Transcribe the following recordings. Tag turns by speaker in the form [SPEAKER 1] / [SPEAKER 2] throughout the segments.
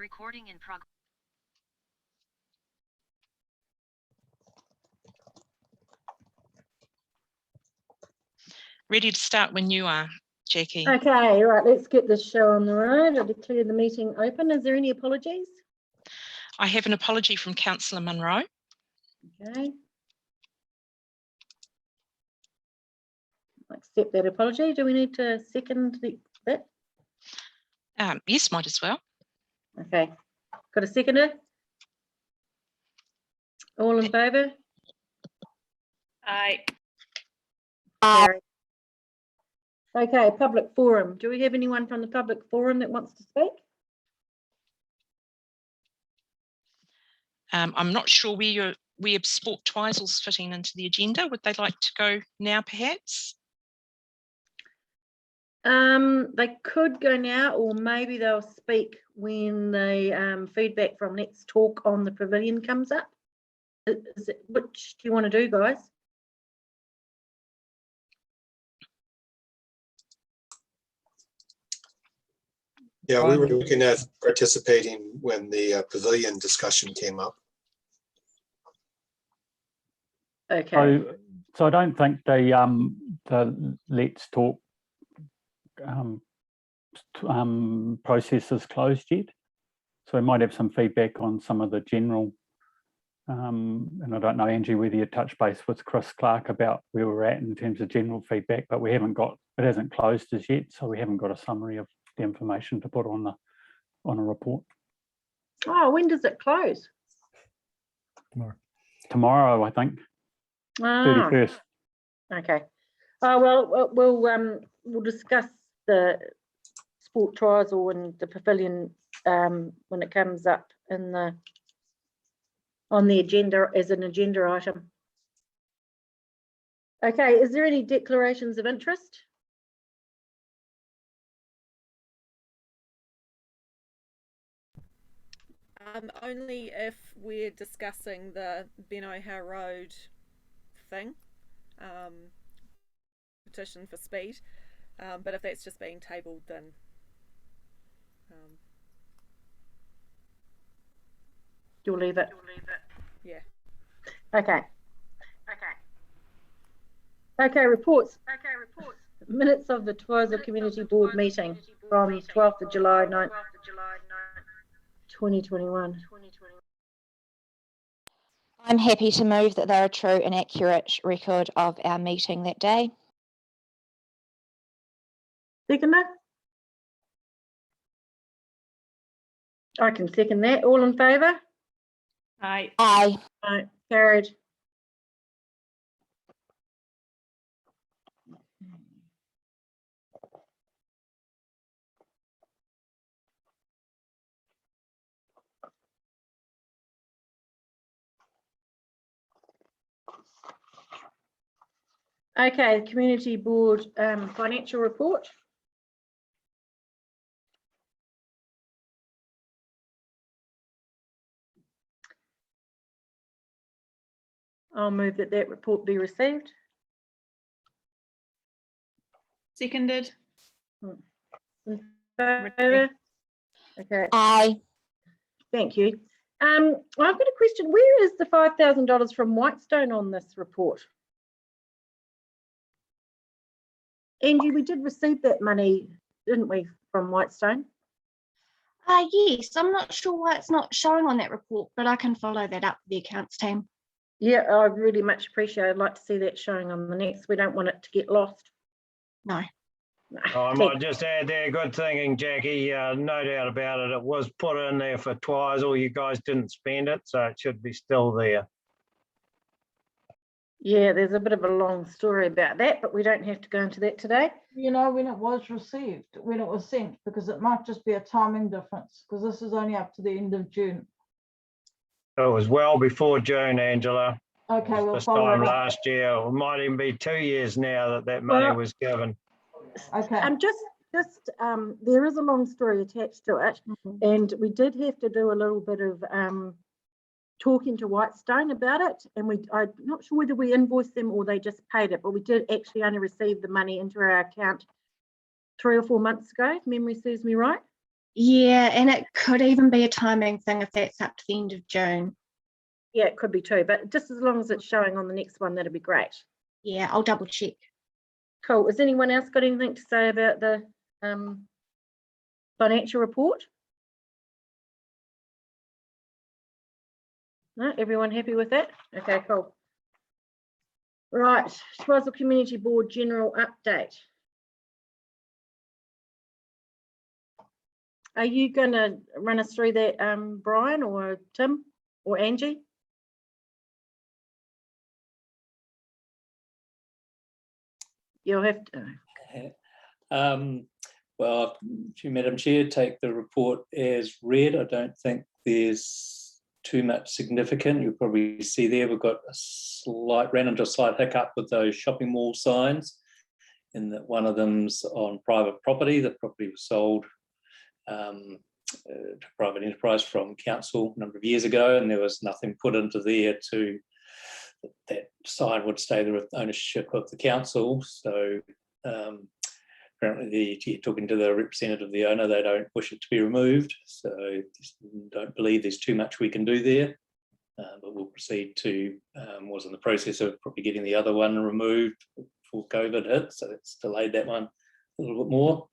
[SPEAKER 1] Recording in progress.
[SPEAKER 2] Ready to start when you are, Jackie.
[SPEAKER 3] Okay, right, let's get this show on the road. I declare the meeting open. Is there any apologies?
[SPEAKER 2] I have an apology from Councillor Munro.
[SPEAKER 3] Okay. I accept that apology. Do we need to second that?
[SPEAKER 2] Yes, might as well.
[SPEAKER 3] Okay. Got a seconder? All in favour?
[SPEAKER 4] Aye.
[SPEAKER 3] Carried. Okay, public forum. Do we have anyone from the public forum that wants to speak?
[SPEAKER 2] I'm not sure where Sport Twizel's fitting into the agenda. Would they like to go now, perhaps?
[SPEAKER 3] They could go now, or maybe they'll speak when the feedback from Let's Talk on the pavilion comes up. Which do you want to do, guys?
[SPEAKER 5] Yeah, we were looking at participating when the pavilion discussion came up.
[SPEAKER 3] Okay.
[SPEAKER 6] So I don't think the Let's Talk process is closed yet. So we might have some feedback on some of the general, and I don't know, Angie, whether you touch base with Chris Clark about where we're at in terms of general feedback, but we haven't got, it hasn't closed as yet, so we haven't got a summary of the information to put on a report.
[SPEAKER 3] Oh, when does it close?
[SPEAKER 6] Tomorrow, I think. 31st.
[SPEAKER 3] Okay. Well, we'll discuss the sport Twizel and the pavilion when it comes up on the agenda as an agenda item. Okay, is there any declarations of interest?
[SPEAKER 4] Only if we're discussing the Ben O'Hare Road thing, petition for speed, but if that's just being tabled, then
[SPEAKER 3] You'll leave it.
[SPEAKER 4] yeah.
[SPEAKER 3] Okay. Okay, reports. Minutes of the Twizel Community Board meeting from 12th of July, 2021.
[SPEAKER 7] I'm happy to move that they're a true and accurate record of our meeting that day.
[SPEAKER 3] Seconder? I can second that. All in favour?
[SPEAKER 4] Aye.
[SPEAKER 7] Aye.
[SPEAKER 3] Right, carried. Okay, Community Board financial report. I'll move that report be received.
[SPEAKER 4] Seconded.
[SPEAKER 3] In favour? Okay,
[SPEAKER 7] Aye.
[SPEAKER 3] thank you. I've got a question. Where is the $5,000 from Whitestone on this report? Angie, we did receive that money, didn't we, from Whitestone?
[SPEAKER 8] Yes, I'm not sure why it's not showing on that report, but I can follow that up with the accounts team.
[SPEAKER 3] Yeah, I'd really much appreciate it. I'd like to see that showing on the next. We don't want it to get lost.
[SPEAKER 8] No.
[SPEAKER 9] I might just add there, good thinking, Jackie. No doubt about it. It was put in there for Twizel. You guys didn't spend it, so it should be still there.
[SPEAKER 3] Yeah, there's a bit of a long story about that, but we don't have to go into that today.
[SPEAKER 10] You know when it was received, when it was sent, because it might just be a timing difference, because this is only up to the end of June.
[SPEAKER 9] It was well before June, Angela.
[SPEAKER 10] Okay, we'll
[SPEAKER 9] This
[SPEAKER 10] follow
[SPEAKER 9] time
[SPEAKER 10] it up.
[SPEAKER 9] last year. It might even be 2 years now that money was given.
[SPEAKER 10] Okay.
[SPEAKER 3] There is a long story attached to it, and we did have to do a little bit of talking to Whitestone about it, and I'm not sure whether we invoiced them or they just paid it, but we did actually only receive the money into our account 3 or 4 months ago, if memory serves me right.
[SPEAKER 8] Yeah, and it could even be a timing thing if that's up to the end of June.
[SPEAKER 3] Yeah, it could be too, but just as long as it's showing on the next one, that'd be great.
[SPEAKER 8] Yeah, I'll double check.
[SPEAKER 3] Cool. Has anyone else got anything to say about the financial report? No, everyone happy with that? Okay, cool. Right, Twizel Community Board General Update. Are you going to run us through that, Brian or Tim or Angie? You'll have to.
[SPEAKER 1] Well, Madam Chair, take the report as read. I don't think there's too much significant. You'll probably see there we've got ran into a slight hiccup with those shopping mall signs, in that one of them's on private property. The property was sold to private enterprise from council a number of years ago, and there was nothing put into there to that sign would stay the ownership of the council. So apparently talking to the representative of the owner, they don't wish it to be removed. So don't believe there's too much we can do there, but we'll proceed to, was in the process of probably getting the other one removed before COVID hit. So it's delayed that one a little bit more.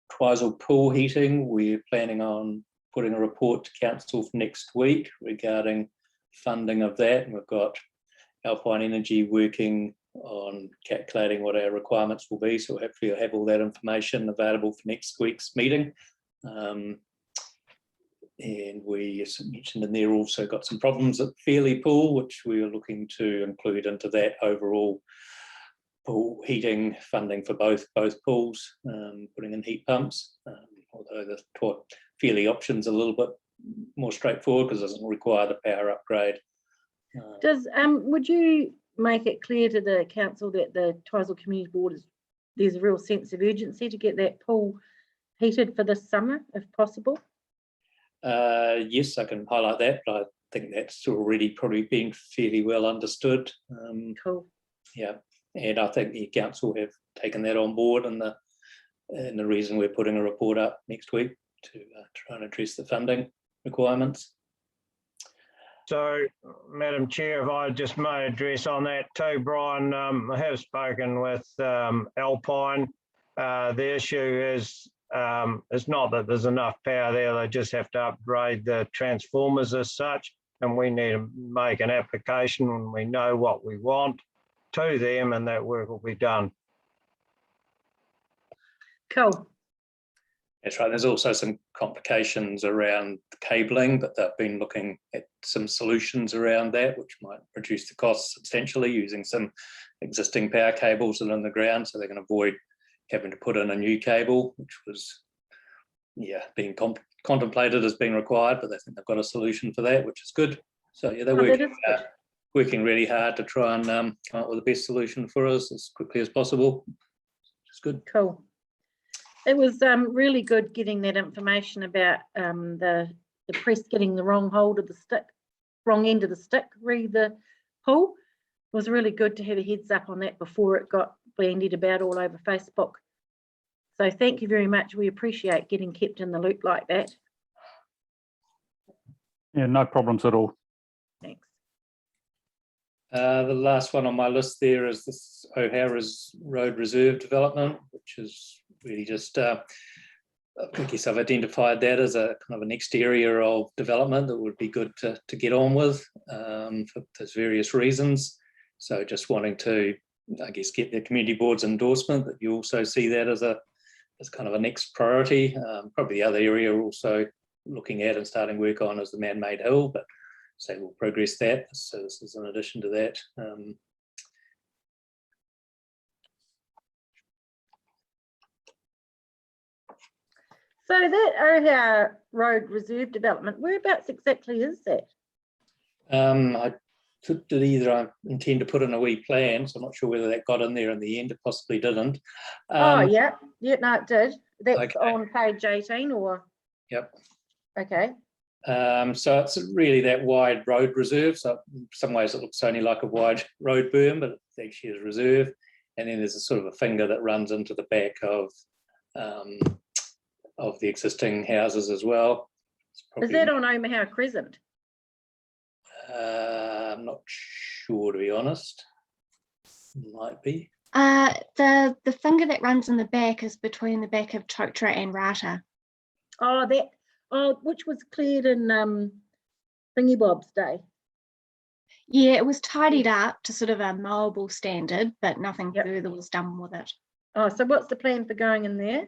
[SPEAKER 1] Twizel pool heating, we're planning on putting a report to council for next week regarding funding of that. And we've got Alpine Energy working on calculating what our requirements will be. So hopefully we'll have all that information available for next week's meeting. And we, as mentioned in there, also got some problems at Fairley Pool, which we are looking to include into that overall pool heating funding for both pools, putting in heat pumps, although the Fairley option's a little bit more straightforward because it doesn't require the power upgrade.
[SPEAKER 3] Would you make it clear to the council that the Twizel Community Board there's a real sense of urgency to get that pool heated for this summer, if possible?
[SPEAKER 1] Yes, I can highlight that, but I think that's already probably been fairly well understood.
[SPEAKER 3] Cool.
[SPEAKER 1] Yeah, and I think the council have taken that on board, and the reason we're putting a report up next week to try and address the funding requirements.
[SPEAKER 9] So, Madam Chair, if I just may address on that too, Brian, I have spoken with Alpine. The issue is it's not that there's enough power there, they just have to upgrade the transformers as such, and we need to make an application when we know what we want to them, and that work will be done.
[SPEAKER 3] Cool.
[SPEAKER 1] That's right. There's also some complications around the cabling, but they've been looking at some solutions around that, which might reduce the costs substantially using some existing power cables that are on the ground, so they can avoid having to put in a new cable, which was, yeah, being contemplated as being required, but they think they've got a solution for that, which is good. So yeah, they're working really hard to try and come up with the best solution for us as quickly as possible. It's good.
[SPEAKER 3] Cool. It was really good getting that information about the press getting the wrong end of the stick re the pool. It was really good to have a heads up on that before it got bandied about all over Facebook. So thank you very much. We appreciate getting kept in the loop like that.
[SPEAKER 6] Yeah, no problems at all.
[SPEAKER 3] Thanks.
[SPEAKER 1] The last one on my list there is this O'Hara's Road Reserve development, which is really just, I guess I've identified that as a kind of a next area of development that would be good to get on with for those various reasons. So just wanting to, I guess, get the community board's endorsement that you also see that as kind of a next priority. Probably the other area we're also looking at and starting work on is the man-made hill, but so we'll progress that. So this is in addition to that.
[SPEAKER 3] So that O'Hara Road Reserve development, whereabouts exactly is that?
[SPEAKER 1] I did either I intend to put in a wee plan, so I'm not sure whether that got in there in the end. It possibly didn't.
[SPEAKER 3] Oh yeah, no, it did. That's
[SPEAKER 1] okay.
[SPEAKER 3] On page 18, or?
[SPEAKER 1] Yep.
[SPEAKER 3] Okay.
[SPEAKER 1] So it's really that wide road reserve. So in some ways it looks only like a wide road berm, but it actually is reserve. and then there's a sort of a finger that runs into the back of the existing houses as well.
[SPEAKER 3] Is that on Omaha Crescent?
[SPEAKER 1] I'm not sure, to be honest. Might be.
[SPEAKER 8] The finger that runs in the back is between the back of Totra and Rata.
[SPEAKER 3] Oh, which was cleared in Thingy Bob's day.
[SPEAKER 8] Yeah, it was tidied up to sort of a mowable standard, but nothing
[SPEAKER 3] Yep.
[SPEAKER 8] further was done with it.
[SPEAKER 3] Oh, so what's the plan for going in there?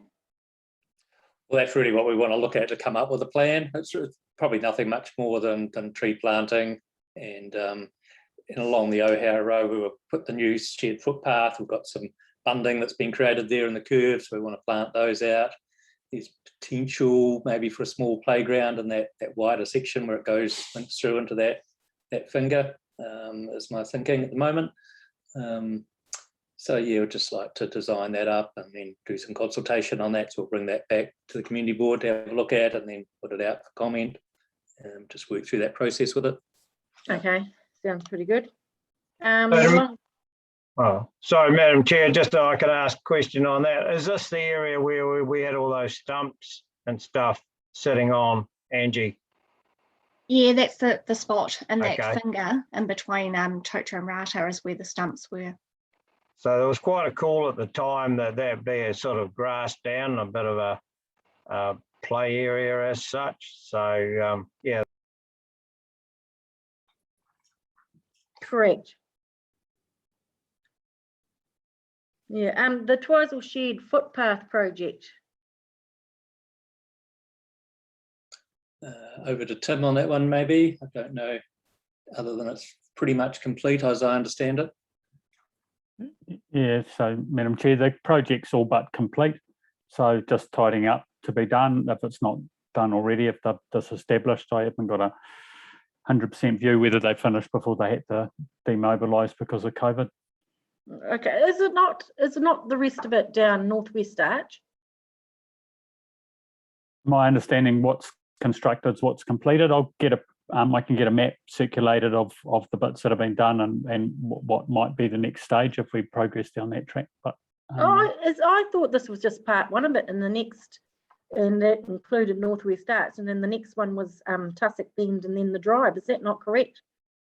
[SPEAKER 1] Well, that's really what we want to look at to come up with a plan. It's probably nothing much more than tree planting, and along the O'Hara Road, we will put the new shared footpath. We've got some bunding that's been created there in the curve, so we want to plant those out. There's potential maybe for a small playground in that wider section where it links through into that finger, is my thinking at the moment. So yeah, we'd just like to design that up and then do some consultation on that. So we'll bring that back to the community board to have a look at and then put it out for comment. Just work through that process with it.
[SPEAKER 3] Okay, sounds pretty good.
[SPEAKER 9] Madam- Oh, sorry, Madam Chair, just so I can ask a question on that. Is this the area where we had all those stumps and stuff sitting on, Angie?
[SPEAKER 8] Yeah, that's the spot, and that
[SPEAKER 9] Okay.
[SPEAKER 8] finger in between Totra and Rata is where the stumps were.
[SPEAKER 9] So there was quite a call at the time that be a sort of grass down, a bit of a play area as such. So yeah.
[SPEAKER 3] Correct. Yeah, the Twizel shared footpath project.
[SPEAKER 1] Over to Tim on that one, maybe. I don't know, other than it's pretty much complete as I understand it.
[SPEAKER 6] Yeah, so Madam Chair, the project's all but complete. So just tidying up to be done. If it's not done already, if they're disestablished, I haven't got a 100% view whether they finished before they had to demobilise because of COVID.
[SPEAKER 3] Okay, is it not the rest of it down Northwest Arch?
[SPEAKER 6] My understanding, what's constructed is what's completed. I can get a map circulated of the bits that have been done and what might be the next stage if we progress down that track. But
[SPEAKER 3] I thought this was just part one of it, and that included Northwest Arch, and then the next one was Tussock Bend, and then the drive. Is that not correct?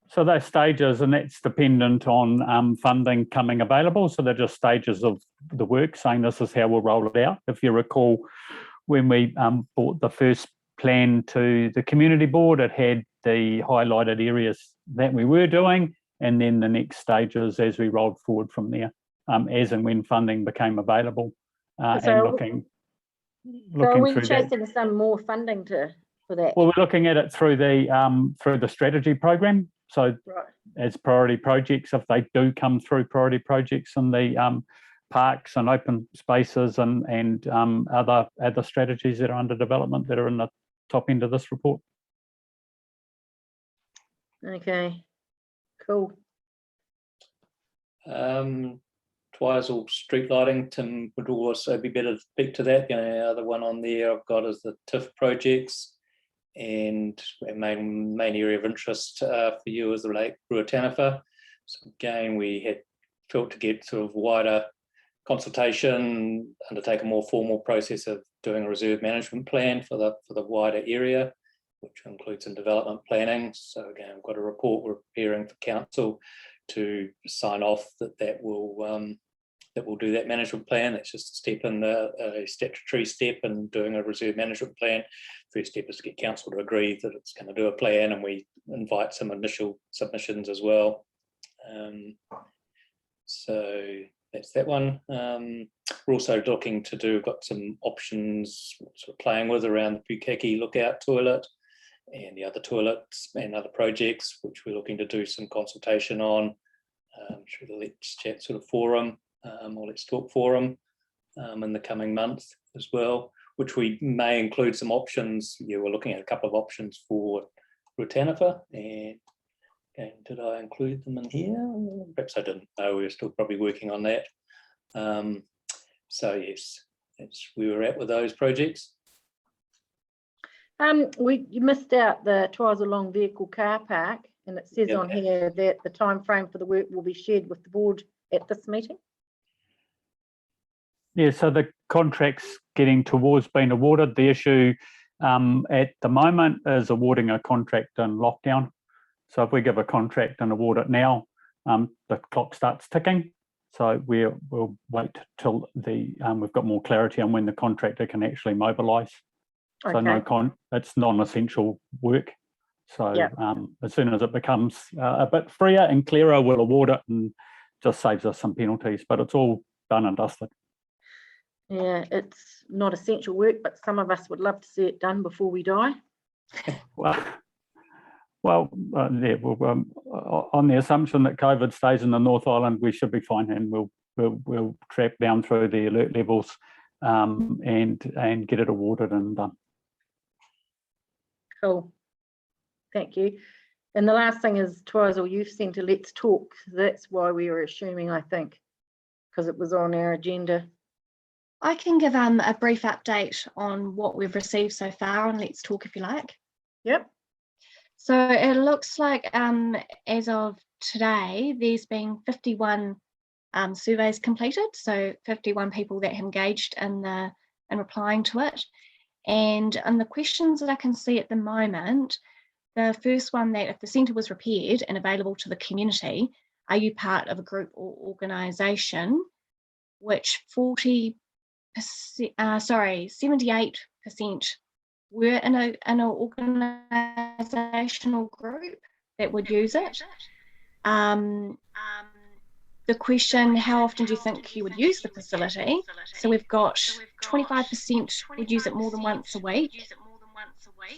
[SPEAKER 6] so those stages, and that's dependent on funding coming available. So they're just stages of the work, saying this is how we'll roll it out. If you recall, when we brought the first plan to the community board, it had the highlighted areas that we were doing, and then the next stages as we rolled forward from there, as and when funding became available, and looking
[SPEAKER 3] So are we
[SPEAKER 6] through
[SPEAKER 3] chasing some more funding for that?
[SPEAKER 6] Well, we're looking at it through the strategy program. So
[SPEAKER 3] Right.
[SPEAKER 6] as priority projects, if they do come through priority projects in the parks and open spaces and other strategies that are under development that are in the top end of this report.
[SPEAKER 3] Okay, cool.
[SPEAKER 1] Twizel street lighting, Tim would also be better to speak to that. The other one on there I've got is the TIF projects, and our main area of interest for you is the Lake Ruataniwha. So again, we had felt to get sort of wider consultation, undertake a more formal process of doing a reserve management plan for the wider area, which includes some development planning. So again, we've got a report we're preparing for council to sign off that will do that management plan. That's just a step in a statutory step in doing a reserve management plan. First step is to get council to agree that it's going to do a plan, and we invite some initial submissions as well. So that's that one. We're also looking to do, got some options sort of playing with around the Pukaki lookout toilet and the other toilets and other projects, which we're looking to do some consultation on through the Let's Chat sort of forum or Let's Talk forum in the coming month as well, which we may include some options. Yeah, we're looking at a couple of options for Ruataniwha, and again, did I include them in here? Perhaps I didn't. No, we're still probably working on that. So yes, that's where we're at with those projects.
[SPEAKER 3] You missed out the Twizel Long Vehicle Car Park, and it says on here that the time frame for the work will be shared with the board at this meeting.
[SPEAKER 6] Yeah, so the contract's getting towards being awarded. The issue at the moment is awarding a contract in lockdown. So if we give a contract and award it now, the clock starts ticking. So we'll wait till we've got more clarity on when the contractor can actually mobilise. So
[SPEAKER 3] Okay.
[SPEAKER 6] it's non-essential work. So
[SPEAKER 3] Yeah.
[SPEAKER 6] as soon as it becomes a bit freer and clearer, we'll award it and just saves us some penalties. But it's all done and dusted.
[SPEAKER 3] Yeah, it's not essential work, but some of us would love to see it done before we die.
[SPEAKER 6] Well, on the assumption that COVID stays in the North Island, we should be fine, and we'll track down through the alert levels and get it awarded and done.
[SPEAKER 3] Cool. Thank you. And the last thing is Twizel Youth Centre, let's talk. That's why we were assuming, I think, because it was on our agenda.
[SPEAKER 8] I can give a brief update on what we've received so far on Let's Talk if you like.
[SPEAKER 3] Yep.
[SPEAKER 8] So it looks like as of today, there's been 51 surveys completed. So 51 people that have engaged in replying to it. And on the questions that I can see at the moment, the first one, that if the centre was repaired and available to the community, are you part of a group or organisation? Which 78% were in an organisational group that would use it. The question, how often do you think you would use the facility? So we've got 25% would use it more than once a week.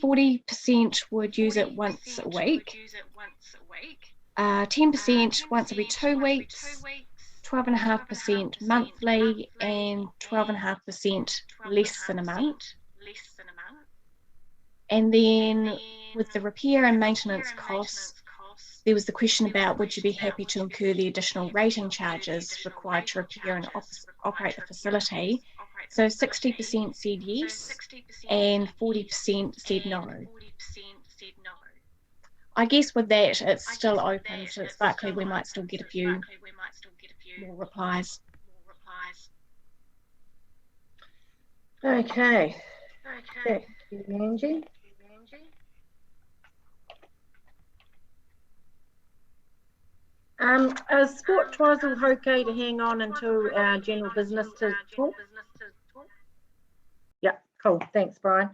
[SPEAKER 8] 40% would use it once a week. 10% once every 2 weeks. 12.5% monthly, and 12.5% less than a month. And then with the repair and maintenance costs, there was the question about would you be happy to incur the additional rating charges required to repair and operate the facility? So 60% said yes and 40% said no. I guess with that, it's still open, so it's likely we might still get a few more replies.
[SPEAKER 3] Okay. Thank you, Angie. Is Sport Twizel okay to hang on until our general business to talk? Yeah, cool. Thanks, Brian.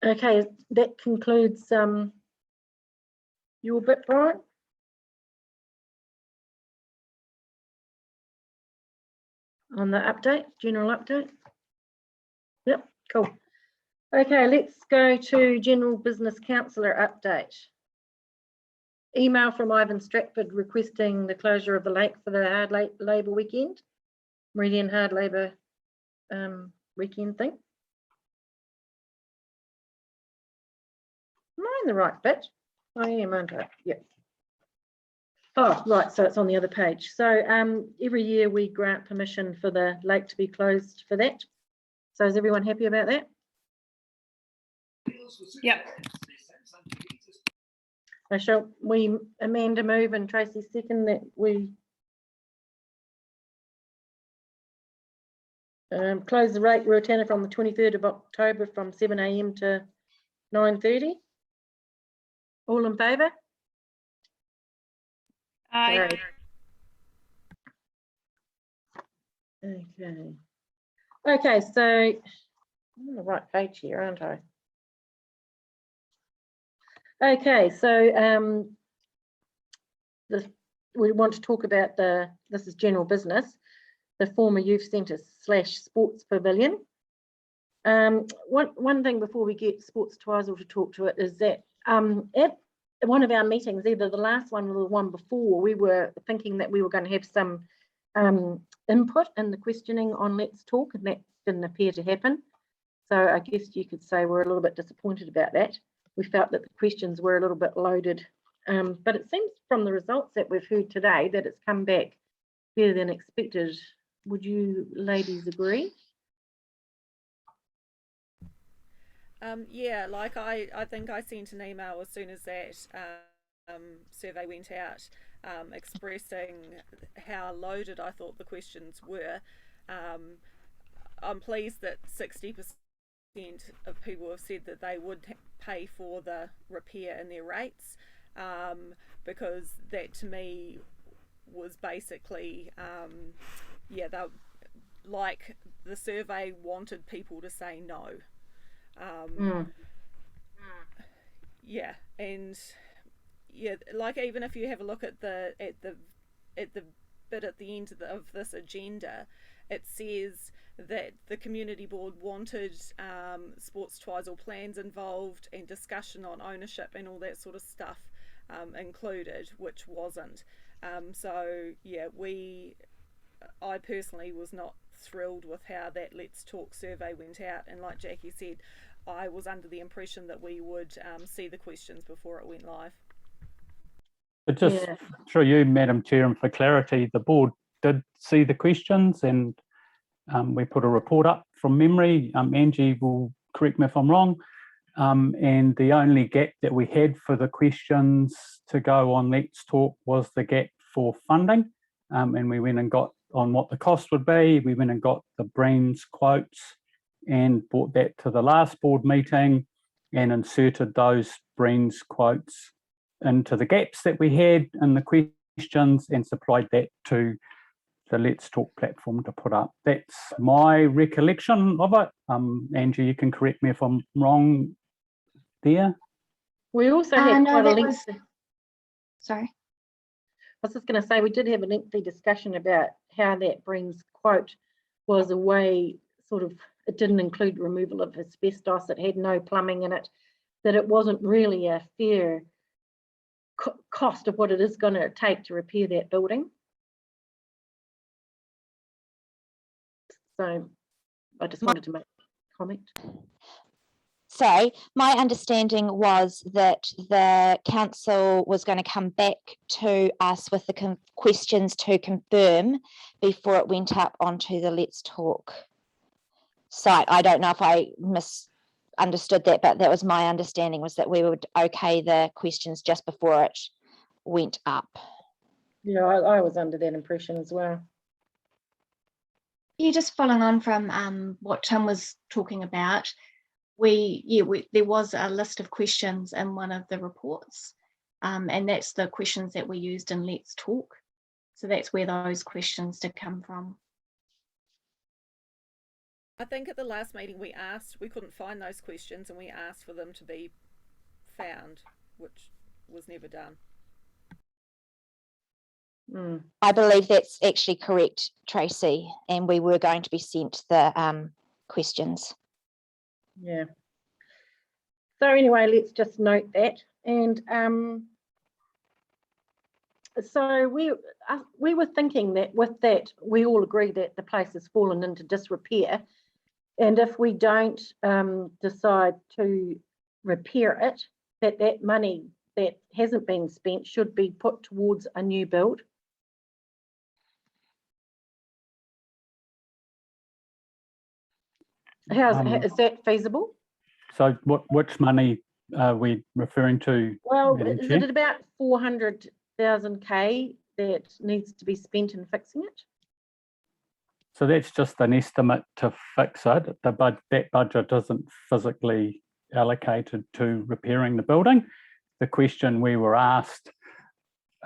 [SPEAKER 3] Okay, that concludes your bit, Brian. On the update, general update. Yep, cool. Okay, let's go to general business councillor update. Email from Ivan Stratford requesting the closure of the lake for the hard labour weekend, Meridian hard labour weekend thing. Am I in the right bit? I am, aren't I? Yep. Oh, right, so it's on the other page. So every year we grant permission for the lake to be closed for that. So is everyone happy about that?
[SPEAKER 2] Yep.
[SPEAKER 3] So shall we, Amanda move and Tracy second, that we close the lake Ruatana from the 23rd of October from 7 AM to 9:30? All in favour?
[SPEAKER 2] Aye.
[SPEAKER 3] Okay. Okay, so I'm on the right page here, aren't I? Okay, so we want to talk about this is general business, the former youth centre / sports pavilion. One thing before we get Sports Twizel to talk to it is that at one of our meetings, either the last one or the one before, we were thinking that we were going to have some input in the questioning on Let's Talk, and that didn't appear to happen. So I guess you could say we're a little bit disappointed about that. We felt that the questions were a little bit loaded, but it seems from the results that we've heard today that it's come back better than expected. Would you ladies agree?
[SPEAKER 4] Yeah, like I think I sent an email as soon as that survey went out, expressing how loaded I thought the questions were. I'm pleased that 60% of people have said that they would pay for the repair in their rates, because that to me was basically, yeah, they, like the survey wanted people to say no. Yeah, and yeah, like even if you have a look at the bit at the end of this agenda, it says that the community board wanted sports Twizel plans involved and discussion on ownership and all that sort of stuff included, which wasn't. So yeah, I personally was not thrilled with how that Let's Talk survey went out, and like Jackie said, I was under the impression that we would see the questions before it went live.
[SPEAKER 6] But just through you, Madam Chair, and for clarity, the board did see the questions, and we put a report up from memory. Angie will correct me if I'm wrong. And the only gap that we had for the questions to go on Let's Talk was the gap for funding. And we went and got on what the cost would be. We went and got the Breen's quotes and brought that to the last board meeting and inserted those Breen's quotes into the gaps that we had in the questions and supplied that to the Let's Talk platform to put up. That's my recollection of it. Angie, you can correct me if I'm wrong there.
[SPEAKER 3] We also had
[SPEAKER 8] no,
[SPEAKER 3] quite a
[SPEAKER 8] that
[SPEAKER 3] lengthy,
[SPEAKER 8] was, sorry.
[SPEAKER 3] I was just going to say, we did have a lengthy discussion about how that Breen's quote was a way, sort of, it didn't include removal of asbestos, it had no plumbing in it, that it wasn't really a fair cost of what it is going to take to repair that building. So I just wanted to make a comment.
[SPEAKER 7] So my understanding was that the council was going to come back to us with the questions to confirm before it went up onto the Let's Talk site. I don't know if I misunderstood that, but that was my understanding, was that we would okay the questions just before it went up.
[SPEAKER 3] Yeah, I was under that impression as well.
[SPEAKER 8] Yeah, just following on from what Tim was talking about, there was a list of questions in one of the reports, and that's the questions that we used in Let's Talk. So that's where those questions did come from.
[SPEAKER 4] I think at the last meeting we couldn't find those questions, and we asked for them to be found, which was never done.
[SPEAKER 7] I believe that's actually correct, Tracy, and we were going to be sent the questions.
[SPEAKER 3] Yeah. So anyway, let's just note that. And so we were thinking that with that, we all agree that the place has fallen into disrepair. And if we don't decide to repair it, that money that hasn't been spent should be put towards a new build. Is that feasible?
[SPEAKER 6] So which money are we referring to?
[SPEAKER 3] Well,
[SPEAKER 6] Madam
[SPEAKER 3] is
[SPEAKER 6] Chair?
[SPEAKER 3] it about 400,000 K that needs to be spent in fixing it?
[SPEAKER 6] So that's just an estimate to fix it. That budget isn't physically allocated to repairing the building. The question we were asked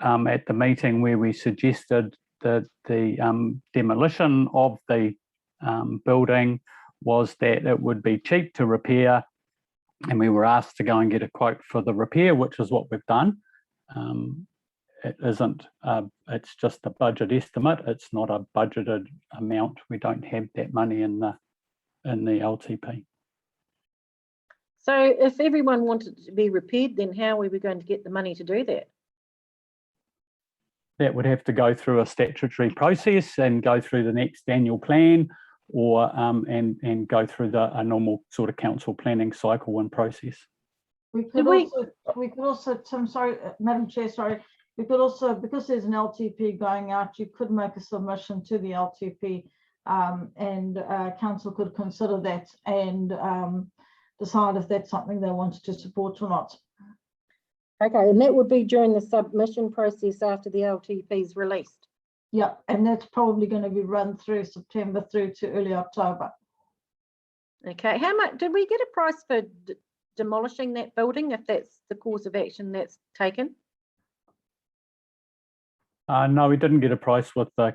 [SPEAKER 6] at the meeting where we suggested that the demolition of the building was that it would be cheap to repair, and we were asked to go and get a quote for the repair, which is what we've done. It isn't, it's just a budget estimate. It's not a budgeted amount. We don't have that money in the LTP.
[SPEAKER 3] So if everyone wanted to be repaired, then how are we going to get the money to do that?
[SPEAKER 6] That would have to go through a statutory process and go through the next annual plan, or and go through a normal sort of council planning cycle and process.
[SPEAKER 10] We could also, Tim, sorry, Madam Chair, sorry, we could also, because there's an LTP going out, you could make a submission to the LTP, and council could consider that and decide if that's something they wanted to support or not.
[SPEAKER 3] Okay, and that would be during the submission process after the LTP is released.
[SPEAKER 10] Yeah, and that's probably going to be run through September through to early October.
[SPEAKER 3] Okay, how much did we get a price for demolishing that building if that's the course of action that's taken?
[SPEAKER 6] No, we didn't get a price with the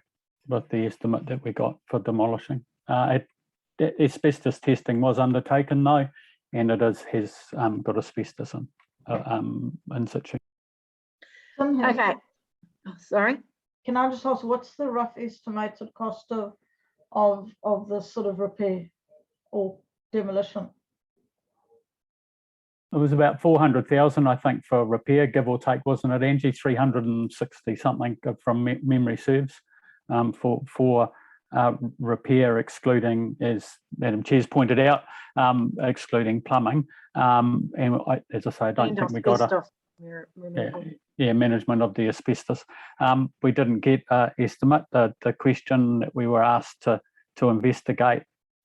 [SPEAKER 6] estimate that we got for demolishing. Asbestos testing was undertaken though, and it has got asbestos in situ.
[SPEAKER 3] Okay, oh, sorry.
[SPEAKER 10] Can I just ask, what's the rough estimated cost of this sort of repair or demolition?
[SPEAKER 6] It was about 400,000, I think, for repair, give or take, wasn't it, Angie? 360 something from memory serves for repair, excluding, as Madam Chair's pointed out, excluding plumbing. And as I say, I don't think we got a management of the asbestos. We didn't get an estimate. The question that we were asked to investigate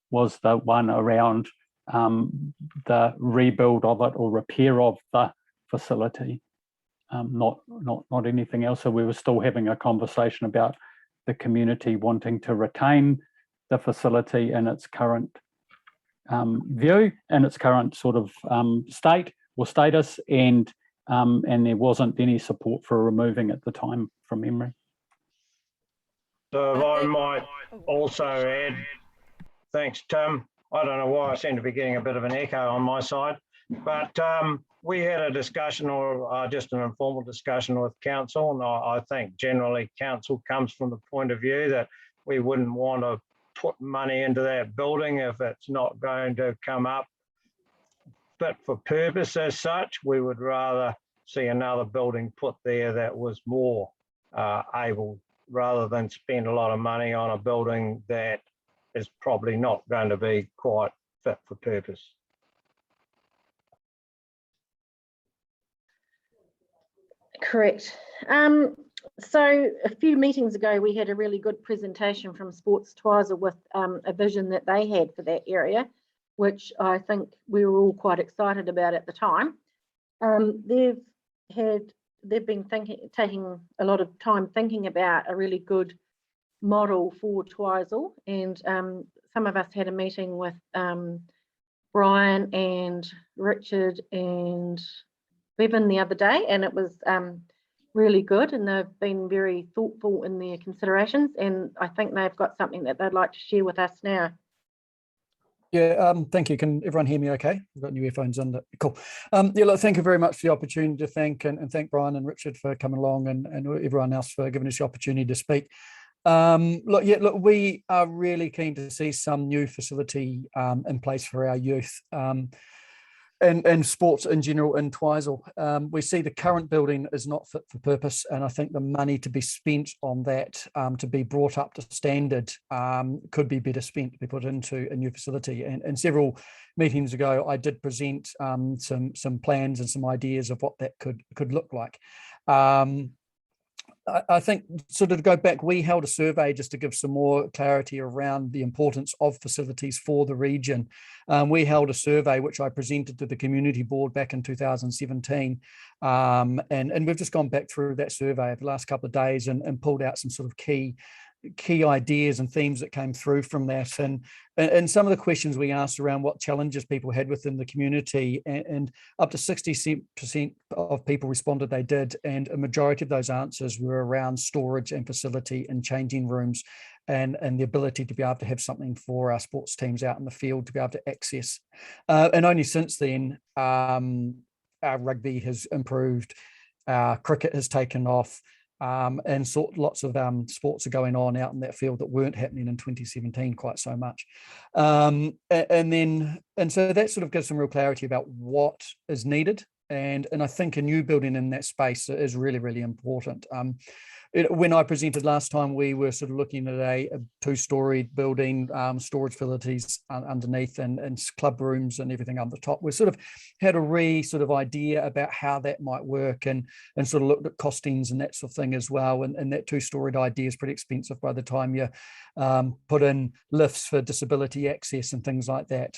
[SPEAKER 6] was the one around the rebuild of it or repair of the facility, not anything else. So we were still having a conversation about the community wanting to retain the facility in its current view and its current sort of state or status, and there wasn't any support for removing at the time from memory.
[SPEAKER 9] So if I might also add, thanks, Tim. I don't know why I seem to be getting a bit of an echo on my side, but we had a discussion, or just an informal discussion with council, and I think generally council comes from the point of view that we wouldn't want to put money into that building if it's not going to come up fit for purpose as such. We would rather see another building put there that was more able, rather than spend a lot of money on a building that is probably not going to be quite fit for purpose.
[SPEAKER 3] Correct. So a few meetings ago, we had a really good presentation from Sports Twizel with a vision that they had for that area, which I think we were all quite excited about at the time. They've been taking a lot of time thinking about a really good model for Twizel, and some of us had a meeting with Brian and Richard and Bevan the other day, and it was really good, and they've been very thoughtful in their considerations, and I think they've got something that they'd like to share with us now.
[SPEAKER 11] Yeah, thank you. Can everyone hear me okay? I've got new earphones on. Cool. Yeah, look, thank you very much for the opportunity to thank Brian and Richard for coming along, and everyone else for giving us the opportunity to speak. Look, we are really keen to see some new facility in place for our youth and sports in general in Twizel. We see the current building is not fit for purpose, and I think the money to be spent on that to be brought up to standard could be better spent to be put into a new facility. And several meetings ago, I did present some plans and some ideas of what that could look like. I think, sort of to go back, we held a survey just to give some more clarity around the importance of facilities for the region. We held a survey which I presented to the community board back in 2017, and we've just gone back through that survey over the last couple of days and pulled out some sort of key ideas and themes that came through from that, and some of the questions we asked around what challenges people had within the community, and up to 60% of people responded they did, and a majority of those answers were around storage and facility and changing rooms, and the ability to be able to have something for our sports teams out in the field to be able to access. And only since then, our rugby has improved, our cricket has taken off, and lots of sports are going on out in that field that weren't happening in 2017 quite so much. And so that sort of gives some real clarity about what is needed. And I think a new building in that space is really, really important. when I presented last time, we were sort of looking at a two-storied building, storage facilities underneath and club rooms and everything on the top. We sort of had a sort of idea about how that might work and sort of looked at costings and that sort of thing as well. And that two-storied idea is pretty expensive by the time you put in lifts for disability access and things like that.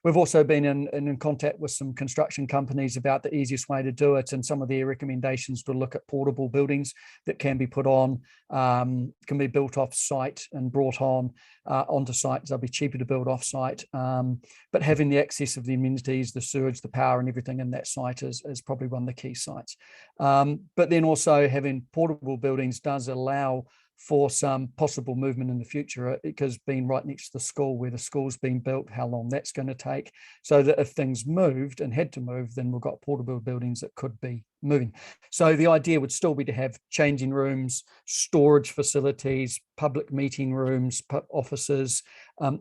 [SPEAKER 11] We've also been in contact with some construction companies about the easiest way to do it, and some of their recommendations to look at portable buildings that can be put on, can be built off site and brought on onto site. They'll be cheaper to build off site, but having the access of the amenities, the sewage, the power and everything in that site is probably one of the key sites. But then also having portable buildings does allow for some possible movement in the future, because being right next to the school where the school's been built, how long that's going to take, so that if things moved and had to move, then we've got portable buildings that could be moving. So the idea would still be to have changing rooms, storage facilities, public meeting rooms, offices,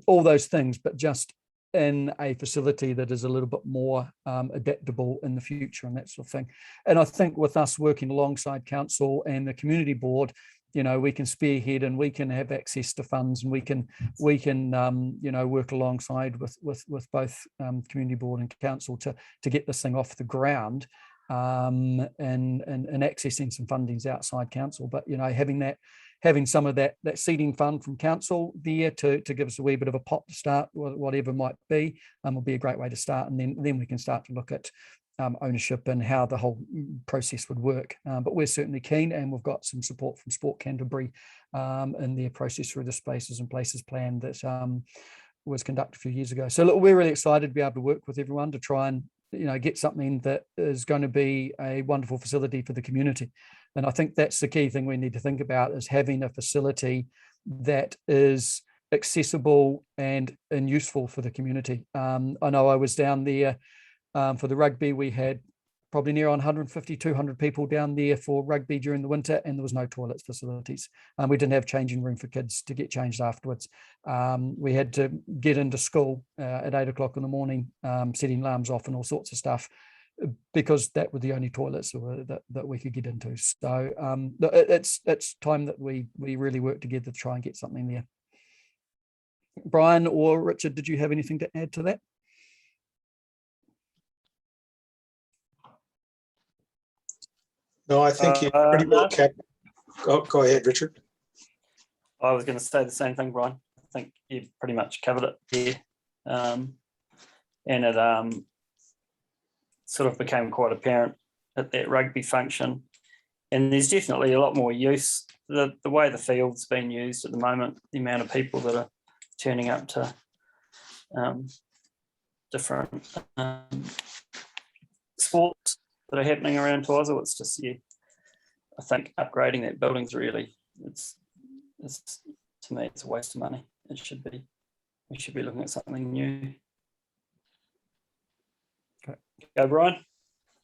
[SPEAKER 11] all those things, but just in a facility that is a little bit more adaptable in the future and that sort of thing. And I think with us working alongside council and the community board, you know, we can spearhead and we can have access to funds, and we can you know, work alongside with both community board and council to get this thing off the ground, and accessing some fundings outside council. But you know, having some of that seeding fund from council there to give us a wee bit of a pot to start, whatever might be, will be a great way to start, and then we can start to look at ownership and how the whole process would work. But we're certainly keen, and we've got some support from Sport Canterbury in their process through the Spaces and Places plan that was conducted a few years ago. So look, we're really excited to be able to work with everyone to try and, you know, get something that is going to be a wonderful facility for the community. And I think that's the key thing we need to think about, is having a facility that is accessible and useful for the community. I know I was down there for the rugby. We had probably near on 150, 200 people down there for rugby during the winter, and there was no toilets facilities. We didn't have changing room for kids to get changed afterwards. We had to get into school at 8 o'clock in the morning, setting alarms off and all sorts of stuff, because that were the only toilets that we could get into. So it's time that we really work together to try and get something there. Brian or Richard, did you have anything to add to that?
[SPEAKER 5] No, I think you pretty well kept. Go ahead, Richard.
[SPEAKER 12] I was going to say the same thing, Brian. I think you've pretty much covered it here. And it sort of became quite apparent at that rugby function. And there's definitely a lot more use. The way the field's been used at the moment, the amount of people that are turning up to different sports that are happening around Twizel, it's just, yeah, I think upgrading that building's really, it's to me, it's a waste of money. We should be looking at something new. Okay. Go, Brian.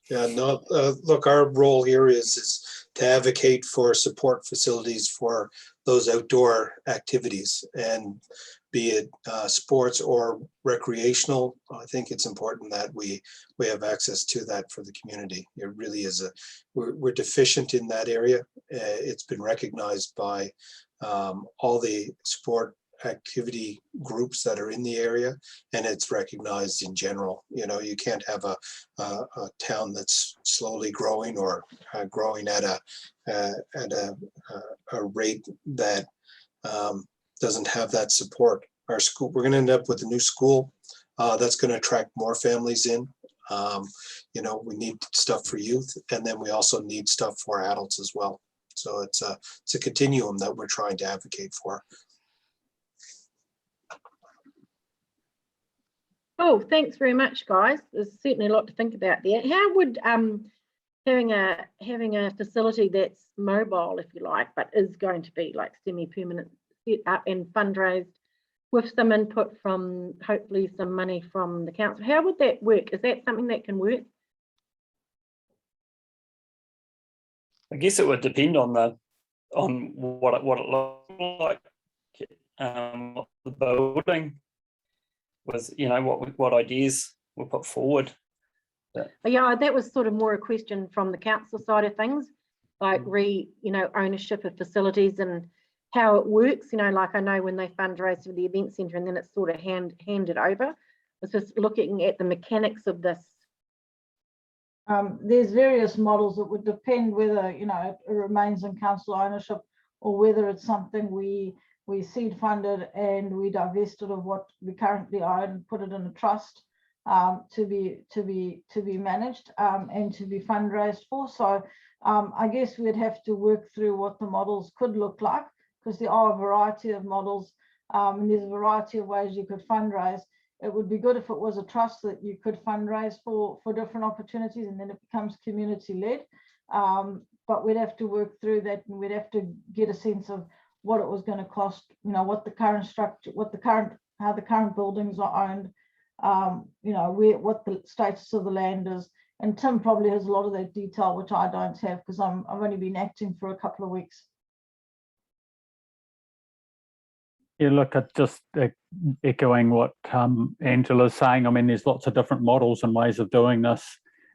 [SPEAKER 5] Yeah, no, look, our role here is to advocate for support facilities for those outdoor activities, and be it sports or recreational. I think it's important that we have access to that for the community. It really is we're deficient in that area. It's been recognized by all the sport activity groups that are in the area, and it's recognized in general. You know, you can't have a town that's slowly growing or growing at a rate that doesn't have that support. Our school, we're going to end up with a new school that's going to attract more families in. You know, we need stuff for youth, and then we also need stuff for adults as well. So it's a continuum that we're trying to advocate for.
[SPEAKER 3] Oh, thanks very much, guys. There's certainly a lot to think about there. How would having a facility that's mobile, if you like, but is going to be like semi-permanent, set up and fundraised with some input from hopefully some money from the council, how would that work? Is that something that can work?
[SPEAKER 12] I guess it would depend on what it looks like. The building was, you know, what ideas were put forward.
[SPEAKER 3] Yeah, that was sort of more a question from the council side of things. like ownership of facilities and how it works. Like I know when they fundraise for the event centre and then it's sort of handed over. It's just looking at the mechanics of this.
[SPEAKER 10] There's various models that would depend whether it remains in council ownership or whether it's something we seed funded and we divested of what we currently own and put it in a trust to be managed and to be fundraised for. So I guess we'd have to work through what the models could look like, because there are a variety of models and there's a variety of ways you could fundraise. It would be good if it was a trust that you could fundraise for different opportunities and then it becomes community led. But we'd have to work through that and we'd have to get a sense of what it was going to cost, what the current structure, how the current buildings are owned, what the status of the land is. And Tim probably has a lot of that detail, which I don't have because I've only been acting for a couple of weeks.
[SPEAKER 6] Yeah, look, at just echoing what Angela's saying. I mean, there's lots of different models and ways of doing this.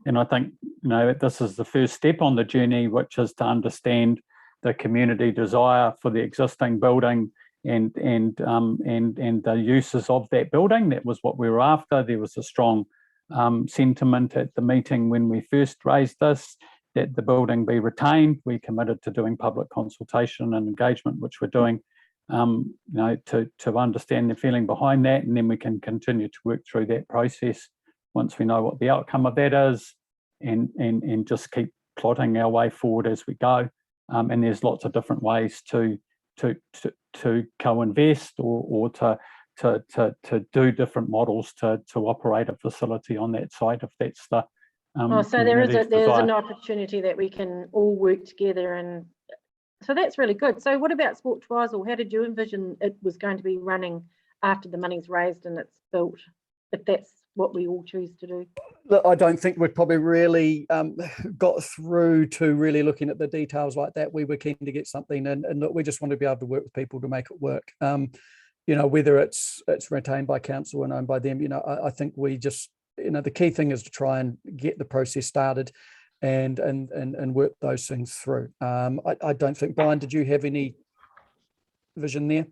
[SPEAKER 6] And I think, this is the first step on the journey, which is to understand the community desire for the existing building and the uses of that building. That was what we were after. There was a strong sentiment at the meeting when we first raised this, that the building be retained. We committed to doing public consultation and engagement, which we're doing, to understand the feeling behind that, and then we can continue to work through that process once we know what the outcome of that is, and just keep plotting our way forward as we go. And there's lots of different ways to co-invest or to do different models to operate a facility on that site, if that's the
[SPEAKER 3] so there's an opportunity that we can all work together, and so that's really good. So what about Sport Twizel? How did you envision it was going to be running after the money's raised and it's built, if that's what we all choose to do?
[SPEAKER 11] Look, I don't think we'd probably really got through to really looking at the details like that. We were keen to get something, and look, we just want to be able to work with people to make it work. Whether it's retained by council and owned by them, I think we just, the key thing is to try and get the process started and work those things through. I don't think, Brian, did you have any vision there?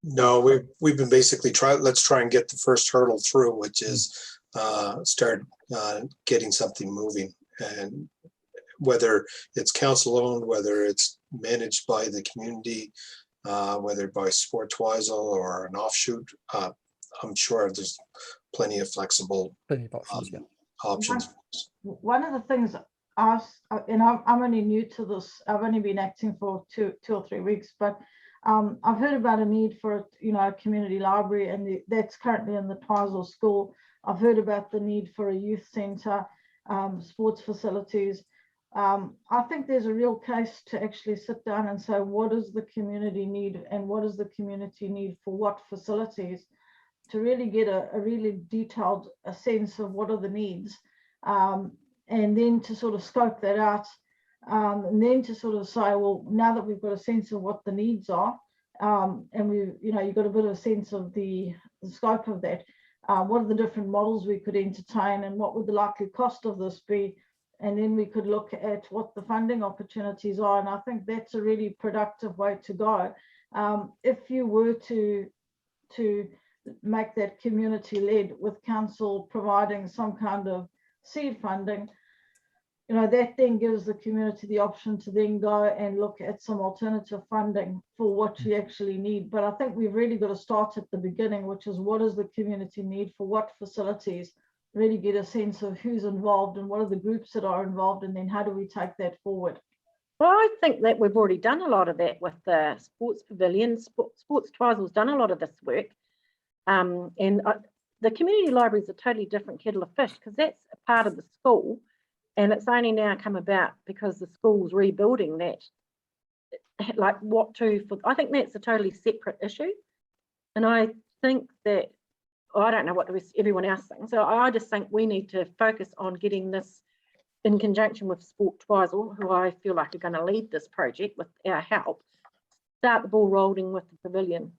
[SPEAKER 5] No, we've been basically let's try and get the first hurdle through, which is start getting something moving. And whether it's council owned, whether it's managed by the community, whether by Sport Twizel or an offshoot, I'm sure there's plenty of flexible options.
[SPEAKER 10] One of the things I'm only new to this. I've only been acting for two or 3 weeks, but I've heard about a need for a community library, and that's currently in the Twizel school. I've heard about the need for a youth centre, sports facilities. I think there's a real case to actually sit down and say, what does the community need, and what does the community need for what facilities, to really get a really detailed sense of what are the needs, and then to sort of scope that out. And then to sort of say, well, now that we've got a sense of what the needs are, and you've got a bit of a sense of the scope of that, what are the different models we could entertain, and what would the likely cost of this be? And then we could look at what the funding opportunities are. And I think that's a really productive way to go. If you were to make that community led, with council providing some kind of seed funding, that then gives the community the option to then go and look at some alternative funding for what you actually need. But I think we've really got to start at the beginning, which is what does the community need for what facilities, really get a sense of who's involved and what are the groups that are involved, and then how do we take that forward?
[SPEAKER 3] Well, I think that we've already done a lot of that with the sports pavilion. Sports Twizel's done a lot of this work. The community library is a totally different kettle of fish, because that's a part of the school. And it's only now come about because the school's rebuilding that. I think that's a totally separate issue. And I think that, I don't know what everyone else thinks. So I just think we need to focus on getting this in conjunction with Sport Twizel, who I feel like are going to lead this project with our help, start the ball rolling with the pavilion.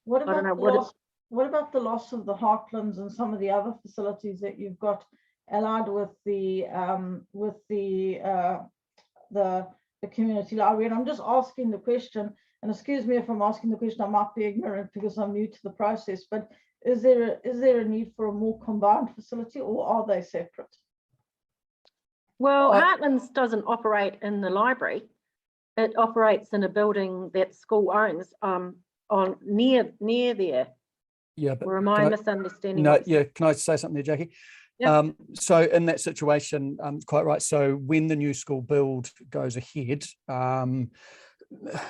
[SPEAKER 10] What about the loss of the Heartlands and some of the other facilities that you've got allied with the community library. And I'm just asking the question, and excuse me if I'm asking the question, I might be ignorant because I'm new to the process, but is there a need for a more combined facility, or are they separate?
[SPEAKER 3] Well, Heartlands doesn't operate in the library. It operates in a building that school owns on near there.
[SPEAKER 11] Yeah, but
[SPEAKER 3] Or am I misunderstanding?
[SPEAKER 11] no, yeah, can I say something there, Jackie?
[SPEAKER 3] Yep.
[SPEAKER 11] So in that situation, quite right. So when the new school build goes ahead,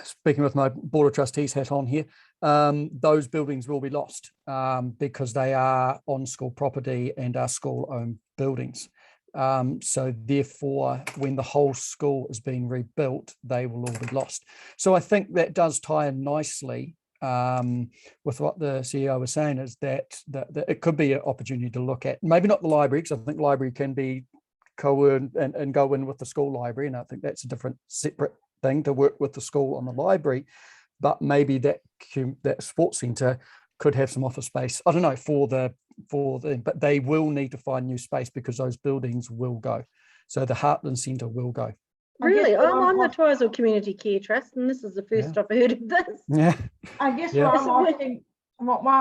[SPEAKER 11] speaking with my Board of Trustees hat on here, those buildings will be lost because they are on school property and are school-owned buildings. So therefore, when the whole school is being rebuilt, they will all be lost. So I think that does tie in nicely with what the CEO was saying, is that it could be an opportunity to look at, maybe not the library, because I think library can be co-owned and go in with the school library, and I think that's a different separate thing to work with the school on the library, but maybe that sports centre could have some office space. I don't know but they will need to find new space because those buildings will go. So the Heartland Centre will go.
[SPEAKER 3] Really? I'm on the Twizel Community Care Trust, and this is the first I've heard of this.
[SPEAKER 11] Yeah.
[SPEAKER 10] I guess why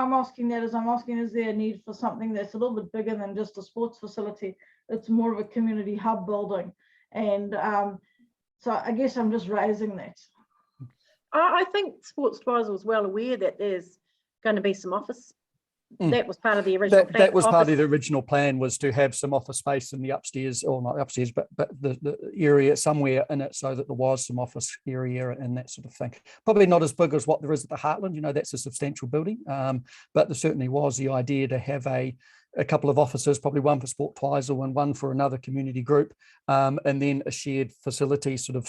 [SPEAKER 10] I'm asking that is, is there a need for something that's a little bit bigger than just a sports facility? It's more of a community hub building. And so I guess I'm just raising that.
[SPEAKER 3] I think Sports Twizel is well aware that there's going to be some office. That was part of the original plan.
[SPEAKER 11] That was part of the original plan, was to have some office space in the upstairs, or not upstairs, but the area somewhere in it, so that there was some office area and that sort of thing. Probably not as big as what there is at the Heartland, that's a substantial building, but there certainly was the idea to have a couple of offices, probably one for Sport Twizel and one for another community group, and then a shared facility, sort of,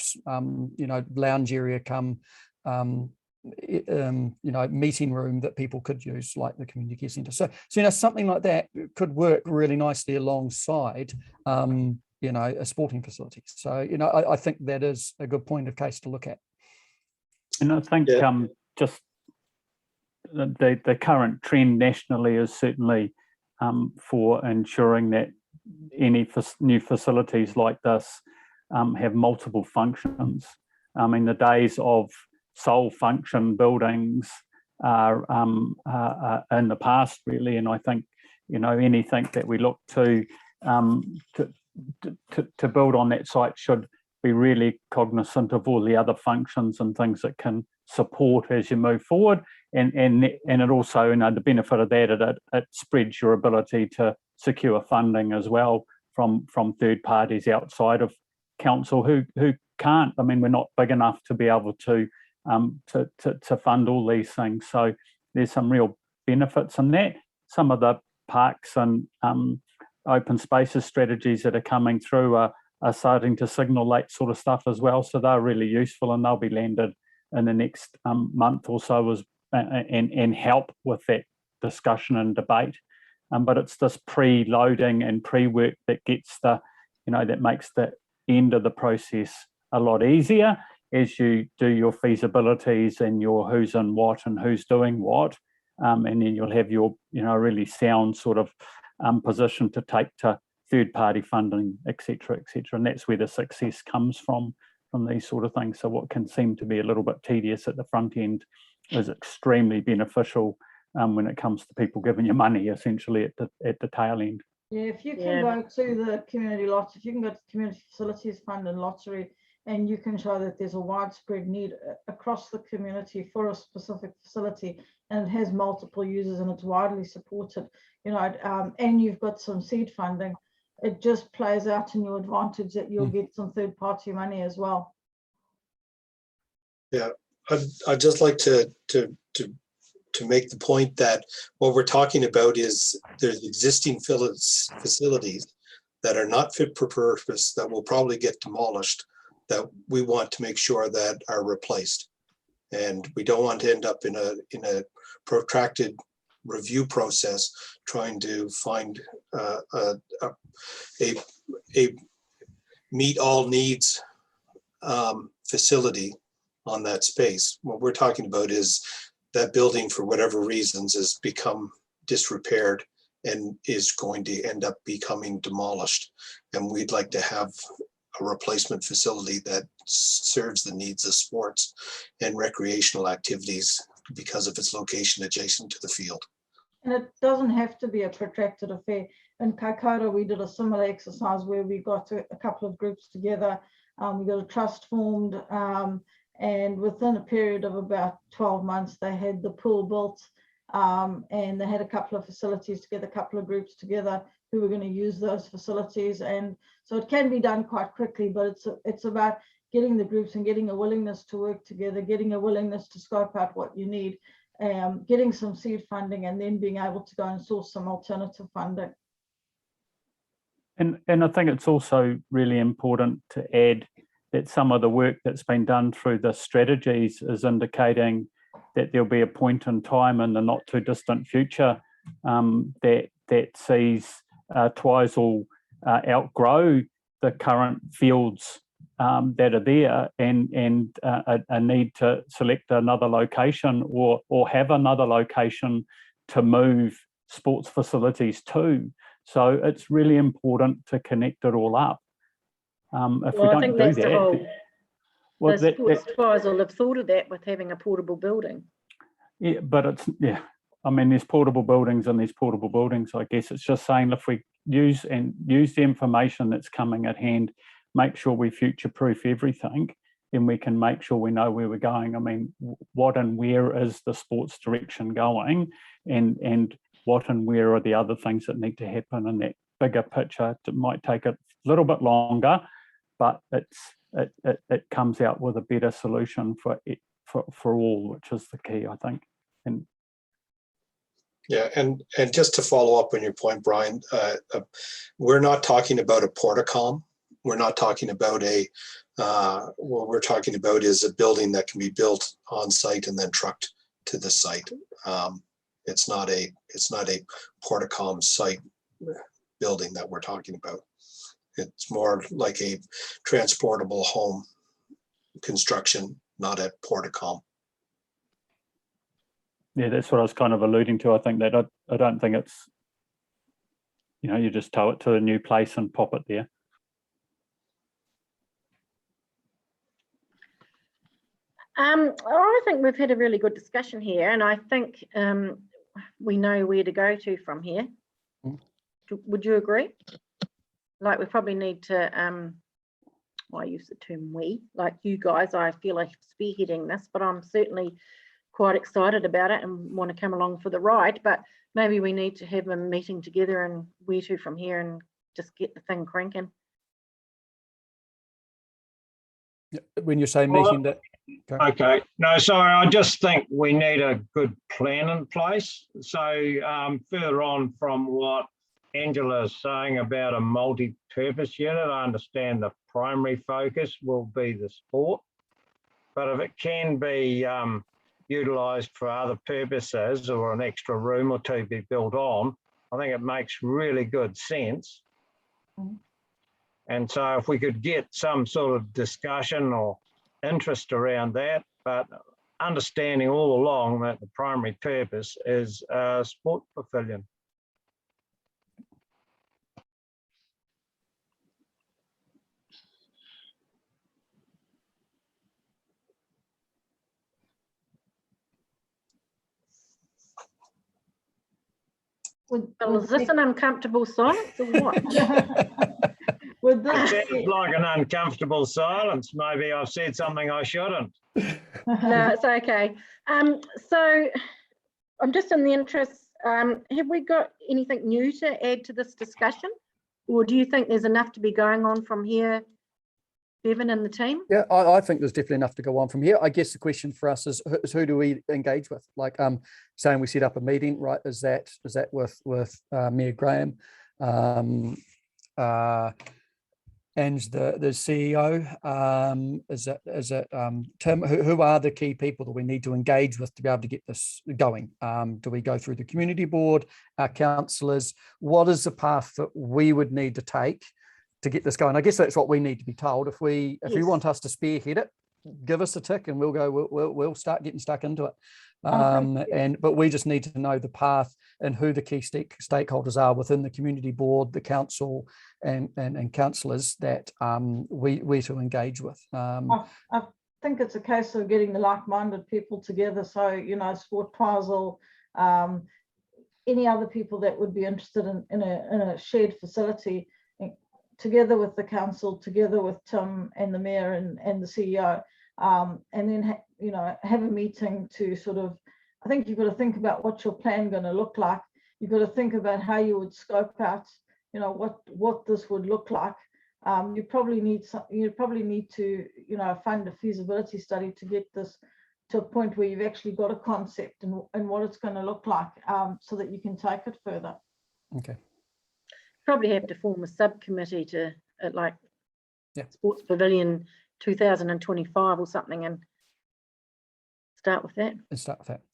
[SPEAKER 11] lounge area come, meeting room that people could use, like the community care centre. So something like that could work really nicely alongside a sporting facility. So I think that is a good point of case to look at.
[SPEAKER 6] And I think just the current trend nationally is certainly for ensuring that any new facilities like this have multiple functions. I mean, the days of sole function buildings are in the past, really, and I think anything that we look to build on that site should be really cognizant of all the other functions and things that can support as you move forward, and it also, the benefit of that, it spreads your ability to secure funding as well from third parties outside of council who can't. I mean, we're not big enough to be able to fund all these things. So there's some real benefits in that. Some of the parks and open spaces strategies that are coming through are starting to signal that sort of stuff as well. So they're really useful, and they'll be landed in the next month or so and help with that discussion and debate. But it's this pre-loading and pre-work that gets that makes the end of the process a lot easier as you do your feasibilities and your who's and what and who's doing what, and then you'll have your really sound sort of position to take to third-party funding, etc., and that's where the success comes from these sort of things. So what can seem to be a little bit tedious at the front end is extremely beneficial when it comes to people giving you money, essentially at the tail end.
[SPEAKER 10] Yeah, if you can go to the community lots, if you can go to the Community Facilities Fund and Lottery, and you can show that there's a widespread need across the community for a specific facility, and it has multiple users and it's widely supported, and you've got some seed funding, it just plays out in your advantage that you'll get some third-party money as well.
[SPEAKER 5] Yeah, I'd just like to make the point that what we're talking about is there's existing facilities that are not fit for purpose that will probably get demolished, that we want to make sure that are replaced. And we don't want to end up in a protracted review process trying to find a meet all needs facility on that space. What we're talking about is that building, for whatever reasons, has become disrepaired and is going to end up becoming demolished. And we'd like to have a replacement facility that serves the needs of sports and recreational activities because of its location adjacent to the field.
[SPEAKER 10] And it doesn't have to be a protracted affair. In Kaikoura, we did a similar exercise where we got a couple of groups together. We got a trust formed, and within a period of about 12 months, they had the pool built, and they had a couple of facilities together, a couple of groups together who were going to use those facilities. And so it can be done quite quickly, but it's about getting the groups and getting a willingness to work together, getting a willingness to scope out what you need, getting some seed funding, and then being able to go and source some alternative funding.
[SPEAKER 6] And I think it's also really important to add that some of the work that's been done through the strategies is indicating that there'll be a point in time in the not too distant future that sees Twizel outgrow the current fields that are there, and a need to select another location or have another location to move sports facilities to. So it's really important to connect it all up. If we don't do that, well,
[SPEAKER 3] the sports Twizel have thought of that with having a portable building.
[SPEAKER 6] Yeah, but it's, yeah, I mean, there's portable buildings and there's portable buildings. I guess it's just saying if we use the information that's coming at hand, make sure we future-proof everything, and we can make sure we know where we're going. I mean, what and where is the sports direction going, and what and where are the other things that need to happen in that bigger picture? It might take a little bit longer, but it comes out with a better solution for all, which is the key, I think. And
[SPEAKER 5] yeah, and just to follow up on your point, Brian, we're not talking about a portacom. We're not talking about what we're talking about is a building that can be built on site and then trucked to the site. It's not a portacom site building that we're talking about. It's more like a transportable home construction, not a portacom.
[SPEAKER 6] yeah, that's what I was kind of alluding to. I think that I don't think it's, you know, you just tow it to a new place and pop it there.
[SPEAKER 3] I think we've had a really good discussion here, and I think we know where to go to from here. Would you agree? Like, we probably need to, well, I use the term we, like you guys, I feel like spearheading this, but I'm certainly quite excited about it and want to come along for the ride. But maybe we need to have a meeting together and where to from here and just get the thing cranking.
[SPEAKER 11] When you say meeting, that
[SPEAKER 9] okay, no, sorry, I just think we need a good plan in place. So further on from what Angela is saying about a multi-purpose unit, I understand the primary focus will be the sport, but if it can be utilised for other purposes or an extra room or two be built on, I think it makes really good sense. And so if we could get some sort of discussion or interest around that, but understanding all along that the primary purpose is a sport pavilion.
[SPEAKER 3] Well, is this an uncomfortable silence or what?
[SPEAKER 9] It sounds like an uncomfortable silence. Maybe I've said something I shouldn't.
[SPEAKER 3] No, it's okay. So I'm just in the interest, have we got anything new to add to this discussion? Or do you think there's enough to be going on from here, Bevan and the team?
[SPEAKER 11] Yeah, I think there's definitely enough to go on from here. I guess the question for us is who do we engage with? Like saying we set up a meeting, right? Is that with Mayor Graham and the CEO? Is it Tim? Who are the key people that we need to engage with to be able to get this going? Do we go through the community board, our councillors? What is the path that we would need to take to get this going? I guess that's what we need to be told. If you want us to spearhead it, give us a tick and we'll start getting stuck into it. But we just need to know the path and who the key stakeholders are within the community board, the council, and councillors that we to engage with.
[SPEAKER 10] I think it's a case of getting the like-minded people together. So, you know, Sport Twizel, any other people that would be interested in a shared facility, together with the council, together with Tim and the mayor and the CEO, and then you know, have a meeting to sort of, I think you've got to think about what's your plan going to look like. You've got to think about how you would scope out, you know, what this would look like. You probably need to, you know, fund a feasibility study to get this to a point where you've actually got a concept and what it's going to look like, so that you can take it further.
[SPEAKER 11] Okay.
[SPEAKER 3] Probably have to form a subcommittee to like Sports Pavilion 2025 or something, and start with that.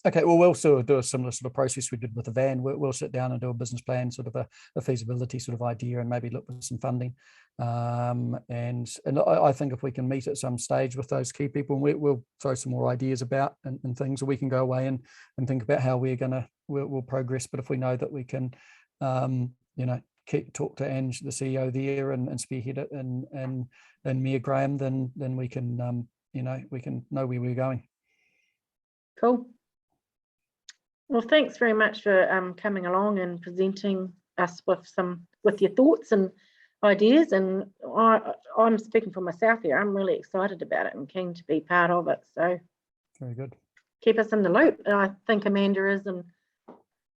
[SPEAKER 11] Okay, well, we'll sort of do a similar sort of process we did with the van. We'll sit down and do a business plan, sort of a feasibility sort of idea, and maybe look at some funding. And I think if we can meet at some stage with those key people, we'll throw some more ideas about and things, or we can go away and think about how we'll progress. But if we know that we can, you know, talk to Ange, the CEO there, and spearhead it, and Mia Graham, then we can, you know, we can know where we're going.
[SPEAKER 3] Cool. Well, thanks very much for coming along and presenting us with your thoughts and ideas. And I'm speaking for myself here. I'm really excited about it and keen to be part of it. So
[SPEAKER 11] very good.
[SPEAKER 3] Keep us in the loop. And I think Amanda is, and I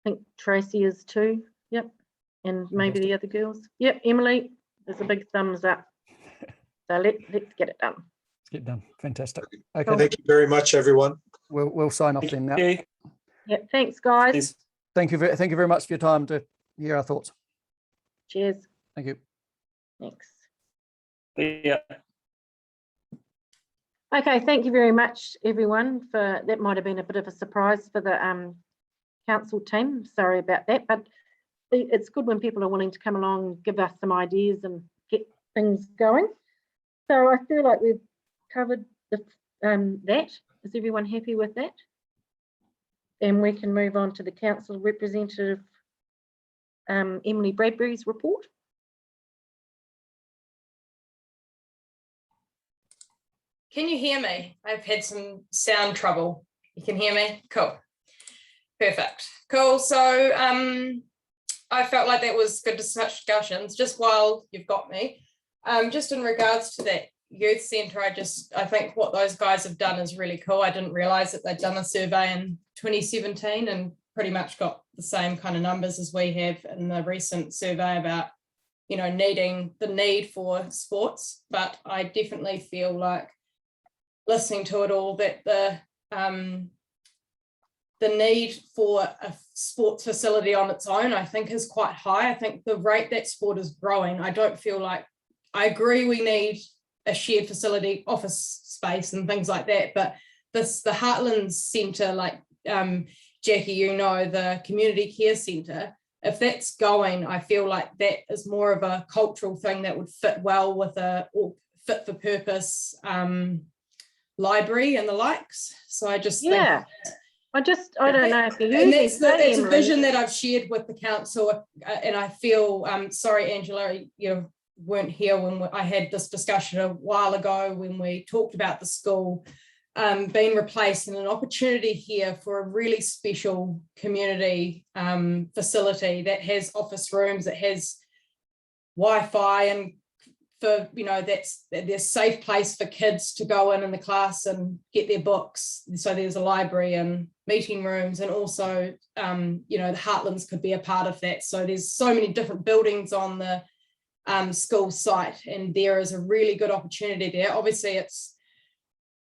[SPEAKER 3] think Tracy is too. Yep. And maybe the other girls. Yep. Emily, there's a big thumbs up. So let's get it done.
[SPEAKER 11] Let's get done. Fantastic.
[SPEAKER 5] Okay. Cool. Thank you very much, everyone.
[SPEAKER 11] We'll sign off then now.
[SPEAKER 3] Yeah, thanks, guys.
[SPEAKER 11] Thank you very much for your time to hear our thoughts.
[SPEAKER 3] Cheers.
[SPEAKER 11] Thank you.
[SPEAKER 3] Thanks.
[SPEAKER 12] Yeah.
[SPEAKER 3] Okay, thank you very much, everyone. That might have been a bit of a surprise for the council team. Sorry about that, but it's good when people are willing to come along, give us some ideas, and get things going. So I feel like we've covered that. Is everyone happy with that? And we can move on to the council representative, Emily Bradbury's report.
[SPEAKER 13] Can you hear me? I've had some sound trouble. You can hear me? Cool. Perfect. Cool. So I felt like that was good discussions. Just while you've got me, just in regards to that youth centre, I think what those guys have done is really cool. I didn't realise that they'd done a survey in 2017 and pretty much got the same kind of numbers as we have in the recent survey about, you know, the need for sports. But I definitely feel like, listening to it all, that the need for a sports facility on its own, I think, is quite high. I think the rate that sport is growing, I don't feel like, I agree we need a shared facility, office space and things like that, but the Heartlands Centre, like Jackie, you know, the community care centre, if that's going, I feel like that is more of a cultural thing that would fit well with a fit for purpose library and the likes. So I just think,
[SPEAKER 3] I don't know if you heard
[SPEAKER 13] and that's a vision that I've shared with the council, and I feel sorry, Angela, you weren't here when I had this discussion a while ago when we talked about the school being replaced, and an opportunity here for a really special community facility that has office rooms, that has Wi-Fi, and for, you know, there's a safe place for kids to go in the class and get their books. So there's a library and meeting rooms, and also, you know, the Heartlands could be a part of that. So there's so many different buildings on the school site, and there is a really good opportunity there. Obviously,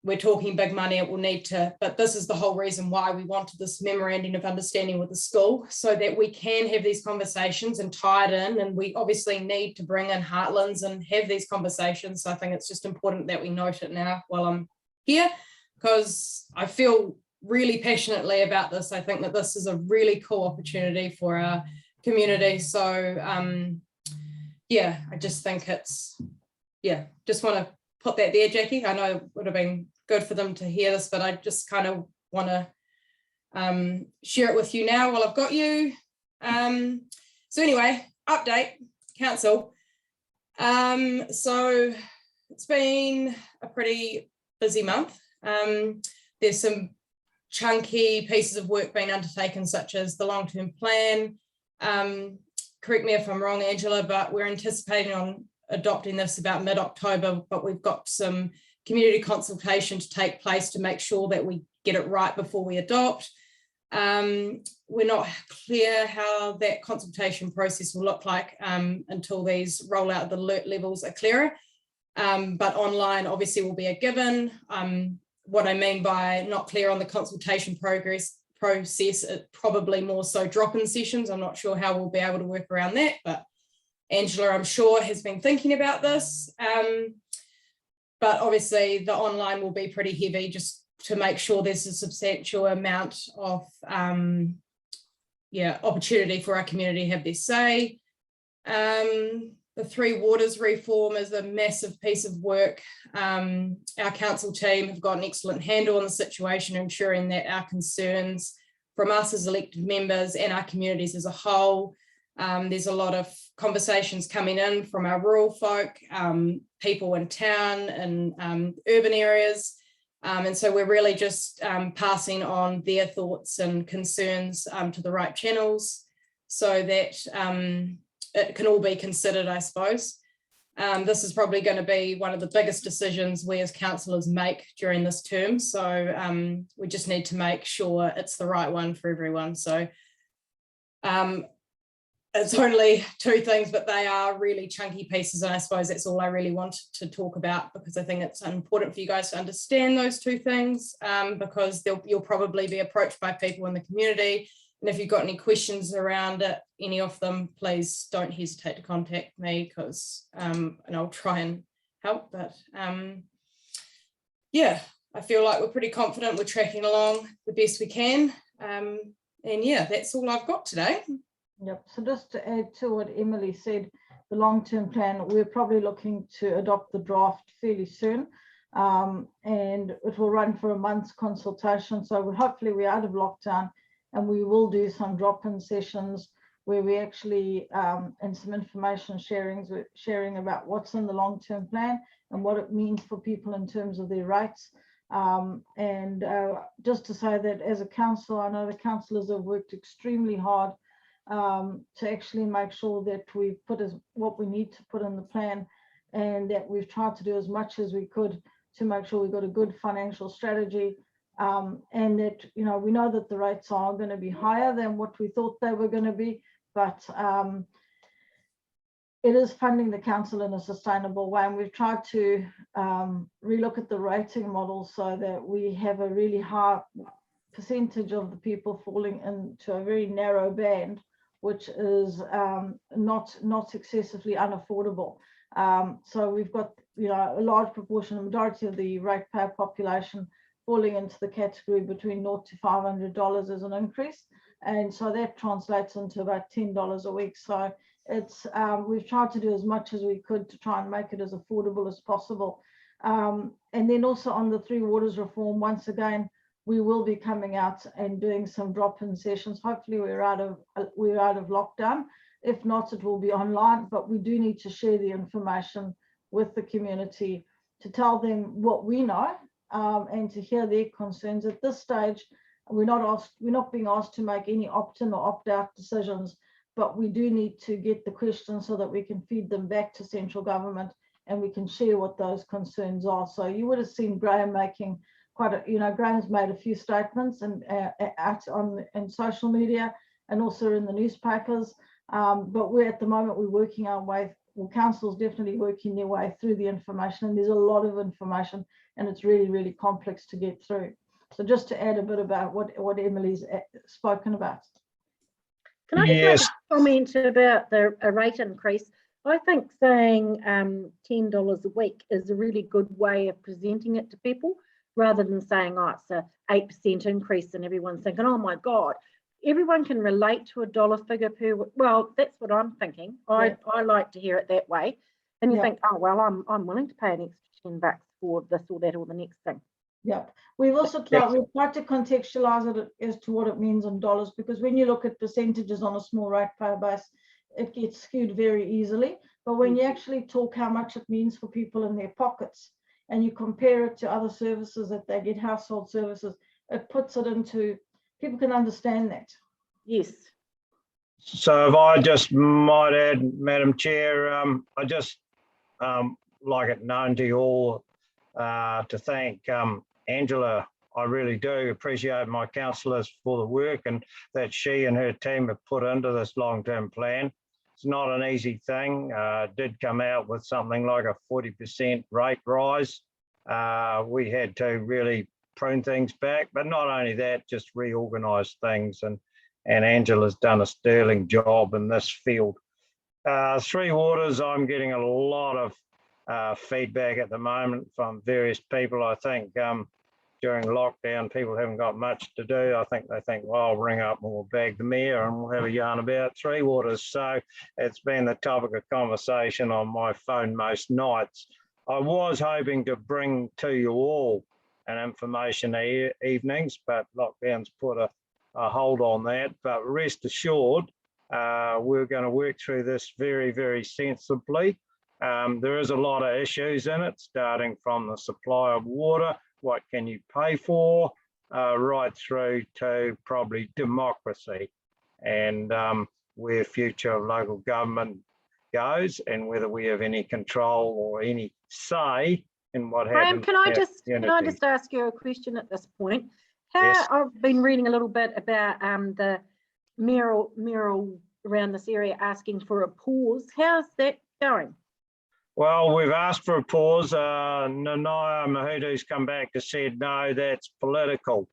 [SPEAKER 13] we're talking big money, it will need to, but this is the whole reason why we wanted this memorandum of understanding with the school, so that we can have these conversations and tie it in. And we obviously need to bring in Heartlands and have these conversations. So I think it's just important that we note it now while I'm here, because I feel really passionately about this. I think that this is a really cool opportunity for our community. So yeah, I just think it's, just want to put that there, Jackie. I know it would have been good for them to hear this, but I just kind of want to share it with you now while I've got you. So anyway, update, council. So it's been a pretty busy month. There's some chunky pieces of work being undertaken, such as the long-term plan. Correct me if I'm wrong, Angela, but we're anticipating on adopting this about mid-October, but we've got some community consultation to take place to make sure that we get it right before we adopt. We're not clear how that consultation process will look like until these rollout the alert levels are clearer. But online obviously will be a given. What I mean by not clear on the consultation process, probably more so drop-in sessions. I'm not sure how we'll be able to work around that, but Angela, I'm sure, has been thinking about this. But obviously the online will be pretty heavy, just to make sure there's a substantial amount of opportunity for our community to have their say. The Three Waters reform is a massive piece of work. Our council team have got an excellent handle on the situation, ensuring that our concerns from us as elected members and our communities as a whole. There's a lot of conversations coming in from our rural folk, people in town and urban areas. And so we're really just passing on their thoughts and concerns to the right channels so that it can all be considered, I suppose. This is probably going to be one of the biggest decisions we as councillors make during this term. So we just need to make sure it's the right one for everyone. So it's only two things, but they are really chunky pieces. And I suppose that's all I really want to talk about, because I think it's important for you guys to understand those two things, because you'll probably be approached by people in the community. And if you've got any questions around it, any of them, please don't hesitate to contact me, because and I'll try and help. But yeah, I feel like we're pretty confident we're tracking along the best we can. And yeah, that's all I've got today.
[SPEAKER 10] Yep. So just to add to what Emily said, the long-term plan, we're probably looking to adopt the draft fairly soon. And it will run for a month's consultation. So hopefully we're out of lockdown, and we will do some drop-in sessions where we actually, and some information sharing about what's in the long-term plan and what it means for people in terms of their rights. Just to say that as a council, I know the councillors have worked extremely hard to actually make sure that we've put what we need to put in the plan, and that we've tried to do as much as we could to make sure we've got a good financial strategy. And that, you know, we know that the rates are going to be higher than what we thought they were going to be, but it is funding the council in a sustainable way. And we've tried to relook at the rating model so that we have a really high percentage of the people falling into a very narrow band, which is not excessively unaffordable. So we've got, you know, a large proportion, the majority of the ratepayer population falling into the category between $0 to $500 as an increase. And so that translates into about $10 a week. So it's we've tried to do as much as we could to try and make it as affordable as possible. And then also on the Three Waters reform, once again, we will be coming out and doing some drop-in sessions. Hopefully we're out of lockdown. If not, it will be online, but we do need to share the information with the community to tell them what we know, and to hear their concerns. At this stage, we're not being asked to make any opt-in or opt-out decisions, but we do need to get the questions so that we can feed them back to central government and we can share what those concerns are. So you would have seen Graham making Graham's made a few statements and on social media and also in the newspapers. But at the moment we're working our way. Well, council's definitely working their way through the information, and there's a lot of information, and it's really, really complex to get through. So just to add a bit about what Emily's spoken about.
[SPEAKER 3] Can I just make a comment about a rate increase? I think saying $10 a week is a really good way of presenting it to people, rather than saying, oh, it's a 8% increase and everyone's thinking, oh my God. Everyone can relate to a dollar figure per, well, that's what I'm thinking. I like to hear it that way. And you think, oh, well, I'm willing to pay an extra $10 for this or that or the next thing.
[SPEAKER 10] Yep. We've also tried to contextualize it as to what it means in dollars, because when you look at percentages on a small ratepayer base, it gets skewed very easily. But when you actually talk how much it means for people in their pockets, and you compare it to other services that they get, household services, it puts it into, people can understand that.
[SPEAKER 3] Yes.
[SPEAKER 9] So if I just might add, Madam Chair, I just like it known to you all to thank Angela. I really do appreciate my councillors for the work and that she and her team have put into this long-term plan. It's not an easy thing. Did come out with something like a 40% rate rise. We had to really prune things back, but not only that, just reorganise things. And Angela's done a sterling job in this field. Three Waters, I'm getting a lot of feedback at the moment from various people. I think during lockdown, people haven't got much to do. I think they think, well, I'll ring up and we'll bag the mayor and we'll have a yarn about Three Waters. So it's been the topic of conversation on my phone most nights. I was hoping to bring to you all an information evenings, but lockdown's put a hold on that. But rest assured, we're going to work through this very, very sensibly. There is a lot of issues in it, starting from the supply of water, what can you pay for, right through to probably democracy and where future of local government goes and whether we have any control or any say in what
[SPEAKER 3] Graham,
[SPEAKER 9] happens.
[SPEAKER 3] can I just ask you a question at this point?
[SPEAKER 9] Yes.
[SPEAKER 3] I've been reading a little bit about the mayoral around this area asking for a pause. How's that going?
[SPEAKER 9] Well, we've asked for a pause. Nanaya Mahudu's come back to said, no, that's political.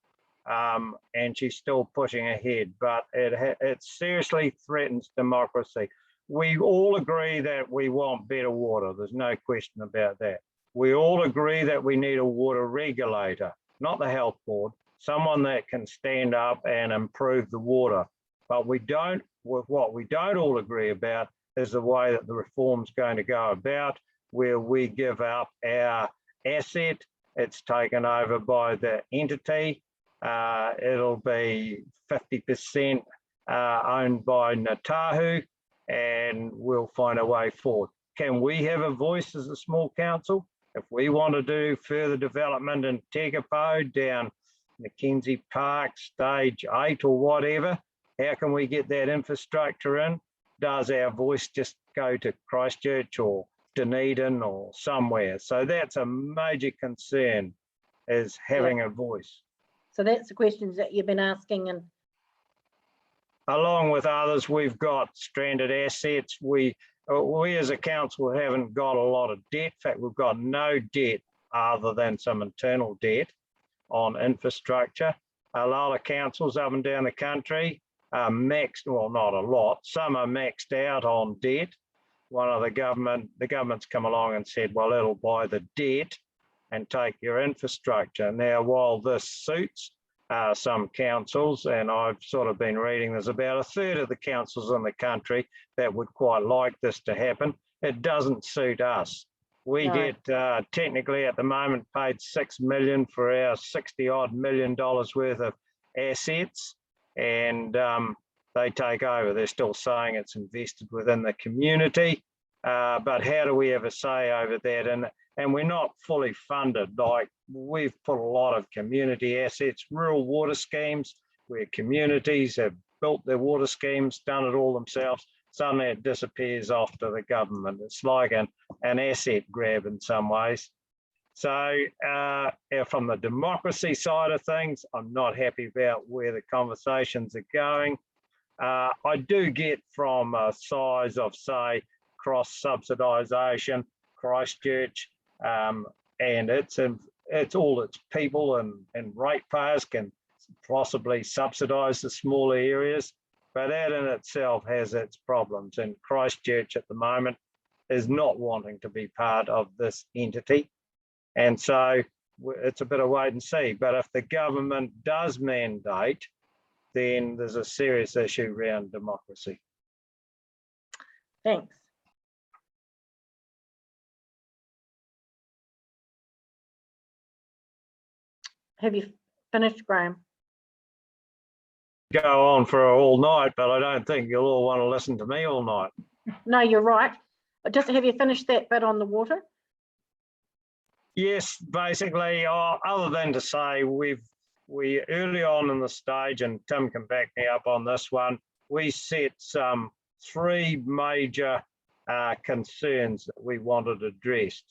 [SPEAKER 9] And she's still pushing ahead, but it seriously threatens democracy. We all agree that we want better water. There's no question about that. We all agree that we need a water regulator, not the health board, someone that can stand up and improve the water. But what we don't all agree about is the way that the reform's going to go about, where we give up our asset. It's taken over by the entity. It'll be 50% owned by Ngātahu, and we'll find a way forward. Can we have a voice as a small council? If we want to do further development in Tekapo, down Mackenzie Park, stage 8 or whatever, how can we get that infrastructure in? Does our voice just go to Christchurch or Dunedin or somewhere? So that's a major concern, is having a voice.
[SPEAKER 3] So that's the questions that you've been asking. And
[SPEAKER 9] along with others, we've got stranded assets. We as a council haven't got a lot of debt. In fact, we've got no debt other than some internal debt on infrastructure. A lot of councils up and down the country are maxed, well, not a lot, some are maxed out on debt. One of the government's come along and said, well, it'll buy the debt and take your infrastructure. Now, while this suits some councils, and I've sort of been reading, there's about a third of the councils in the country that would quite like this to happen. It doesn't suit us. We get technically at the moment paid $6 million for our $60-odd million worth of assets, and they take over. They're still saying it's invested within the community, but how do we have a say over that? And we're not fully funded. Like, we've put a lot of community assets, rural water schemes, where communities have built their water schemes, done it all themselves. Suddenly it disappears off to the government. It's like an asset grab in some ways. So from the democracy side of things, I'm not happy about where the conversations are going. I do get from a size of, say, cross-subsidisation, Christchurch, and it's all its people and ratepayers can possibly subsidise the smaller areas, but that in itself has its problems. And Christchurch at the moment is not wanting to be part of this entity. And so it's a bit of wait and see. But if the government does mandate, then there's a serious issue around democracy.
[SPEAKER 3] thanks. have you finished, Graham?
[SPEAKER 9] Go on for all night, but I don't think you'll all want to listen to me all night.
[SPEAKER 3] No, you're right. Just have you finished that bit on the water?
[SPEAKER 9] Yes, basically, other than to say we early on in the stage, and Tim can back me up on this one, we set some 3 major concerns that we wanted addressed,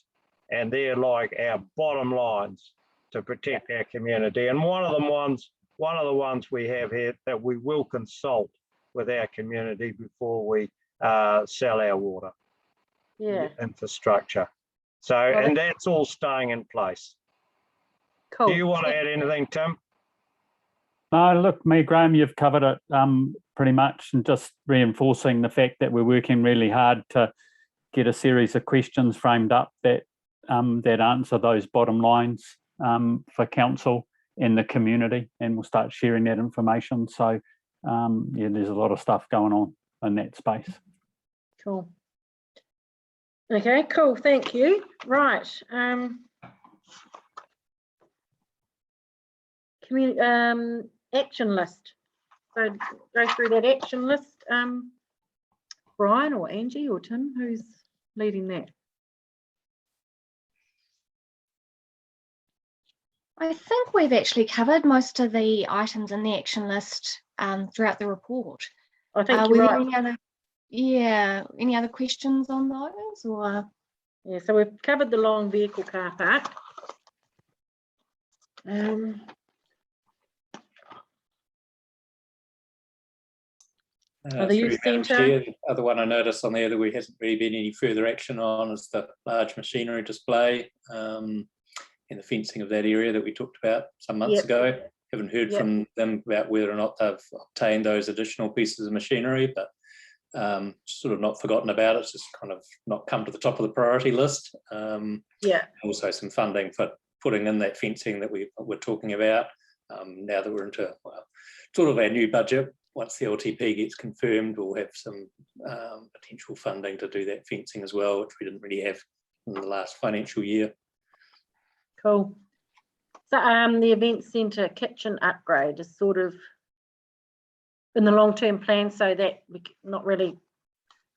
[SPEAKER 9] and they're like our bottom lines to protect our community. And one of the ones we have here that we will consult with our community before we sell our water infrastructure. So, and that's all staying in place.
[SPEAKER 3] Cool.
[SPEAKER 9] Do you want to add anything, Tim?
[SPEAKER 6] No, look, Graham, you've covered it pretty much, and just reinforcing the fact that we're working really hard to get a series of questions framed up that that answer those bottom lines for council and the community, and we'll start sharing that information. So, yeah, there's a lot of stuff going on in that space.
[SPEAKER 3] Cool. Okay, cool. Thank you. Right. Action list. So go through that action list. Brian or Angie or Tim, who's leading that?
[SPEAKER 8] I think we've actually covered most of the items in the action list throughout the report.
[SPEAKER 3] I think you're right.
[SPEAKER 8] Any other questions on those? Or
[SPEAKER 3] yeah, so we've covered the long vehicle car park. The youth centre.
[SPEAKER 1] The other one I noticed on there that we hasn't really been any further action on is the large machinery display and the fencing of that area that we talked about some months ago. Haven't heard from them about whether or not they've obtained those additional pieces of machinery, but sort of not forgotten about it. It's just kind of not come to the top of the priority list. Also some funding for putting in that fencing that we're talking about now that we're into sort of our new budget. Once the LTP gets confirmed, we'll have some potential funding to do that fencing as well, which we didn't really have in the last financial year.
[SPEAKER 3] Cool. So the event centre kitchen upgrade is sort of in the long-term plan, so that we not really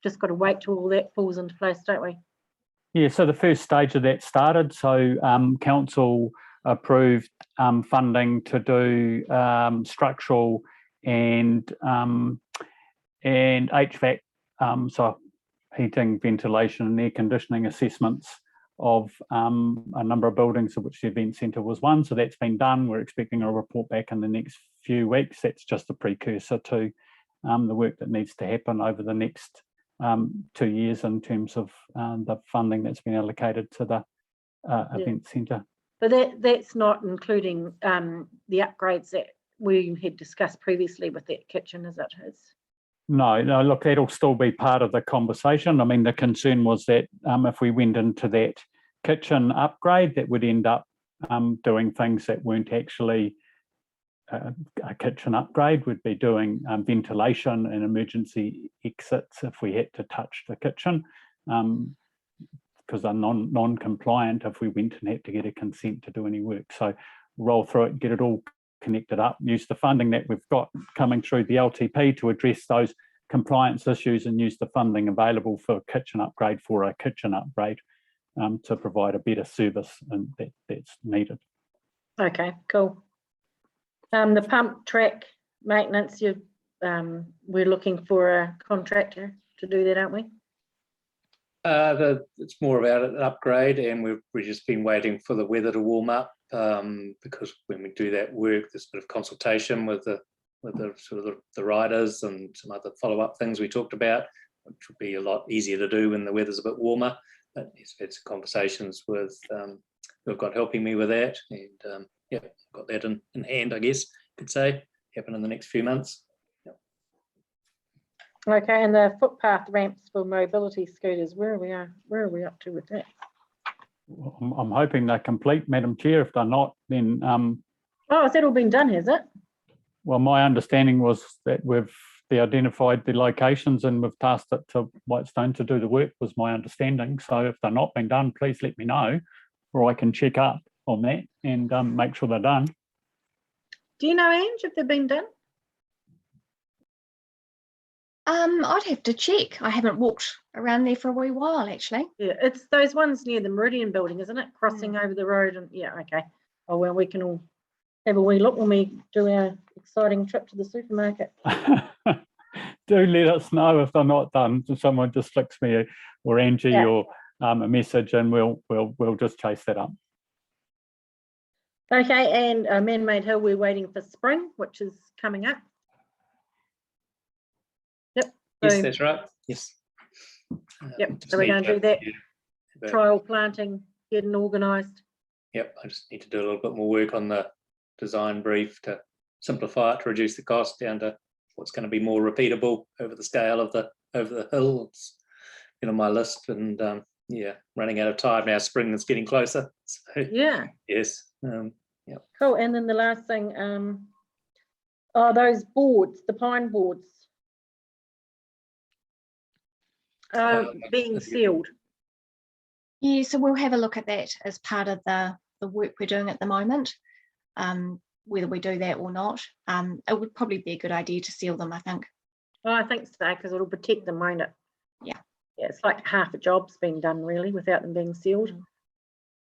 [SPEAKER 3] just got to wait till all that falls into place, don't we?
[SPEAKER 6] Yeah, so the first stage of that started. So council approved funding to do structural and HVAC, so heating, ventilation and air conditioning assessments of a number of buildings, of which the event centre was one. So that's been done. We're expecting a report back in the next few weeks. That's just a precursor to the work that needs to happen over the next 2 years in terms of the funding that's been allocated to the event centre.
[SPEAKER 3] But that's not including the upgrades that we had discussed previously with that kitchen, is it?
[SPEAKER 6] No, look, that'll still be part of the conversation. I mean, the concern was that if we went into that kitchen upgrade, that would end up doing things that weren't actually a kitchen upgrade. Would be doing ventilation and emergency exits if we had to touch the kitchen, because they're non-compliant if we went and had to get a consent to do any work. So roll through it, get it all connected up, use the funding that we've got coming through the LTP to address those compliance issues, and use the funding available for a kitchen upgrade to provide a better service and that's needed.
[SPEAKER 3] Okay, cool. The pump track maintenance, we're looking for a contractor to do that, aren't we?
[SPEAKER 1] It's more about an upgrade, and we've just been waiting for the weather to warm up, because when we do that work, there's a bit of consultation with the sort of the riders and some other follow-up things we talked about, which would be a lot easier to do when the weather's a bit warmer. But yes, had some conversations with who have got helping me with that, and got that in hand, I guess you could say, happen in the next few months.
[SPEAKER 3] Okay, and the footpath ramps for mobility scooters, where are we up to with that?
[SPEAKER 6] I'm hoping they're complete, Madam Chair. If they're not, then
[SPEAKER 3] has that all been done, has it?
[SPEAKER 6] Well, my understanding was that they identified the locations and we've tasked it to Whitestone to do the work, was my understanding. So if they're not being done, please let me know, or I can check up on that and make sure they're done.
[SPEAKER 3] Do you know, Ange, if they've been done?
[SPEAKER 8] I'd have to check. I haven't walked around there for a wee while, actually.
[SPEAKER 3] Yeah, it's those ones near the Meridian building, isn't it? Crossing over the road and yeah, okay. Oh, well, we can all have a wee look when we do our exciting trip to the supermarket.
[SPEAKER 6] Do let us know if they're not done. So someone just flicks me or Angie or a message, and we'll just chase that up.
[SPEAKER 3] Okay, and Man-Made Hill, we're waiting for spring, which is coming up. Yep.
[SPEAKER 1] Yes, that's right. Yes.
[SPEAKER 3] Yep. So we're going to do that trial planting, getting organised.
[SPEAKER 1] Yep. I just need to do a little bit more work on the design brief to simplify it, to reduce the cost down to what's going to be more repeatable over the scale of the hill. It's been on my list, and yeah, running out of time now. Spring is getting closer. So,
[SPEAKER 3] yeah.
[SPEAKER 1] Yes. Yeah.
[SPEAKER 3] Cool. And then the last thing, those boards, the pine boards, being sealed.
[SPEAKER 8] Yeah, so we'll have a look at that as part of the work we're doing at the moment. Whether we do that or not, it would probably be a good idea to seal them, I think.
[SPEAKER 3] Well, I think so, because it'll protect them, won't it?
[SPEAKER 8] Yeah.
[SPEAKER 3] Yeah, it's like half a job's been done really without them being sealed.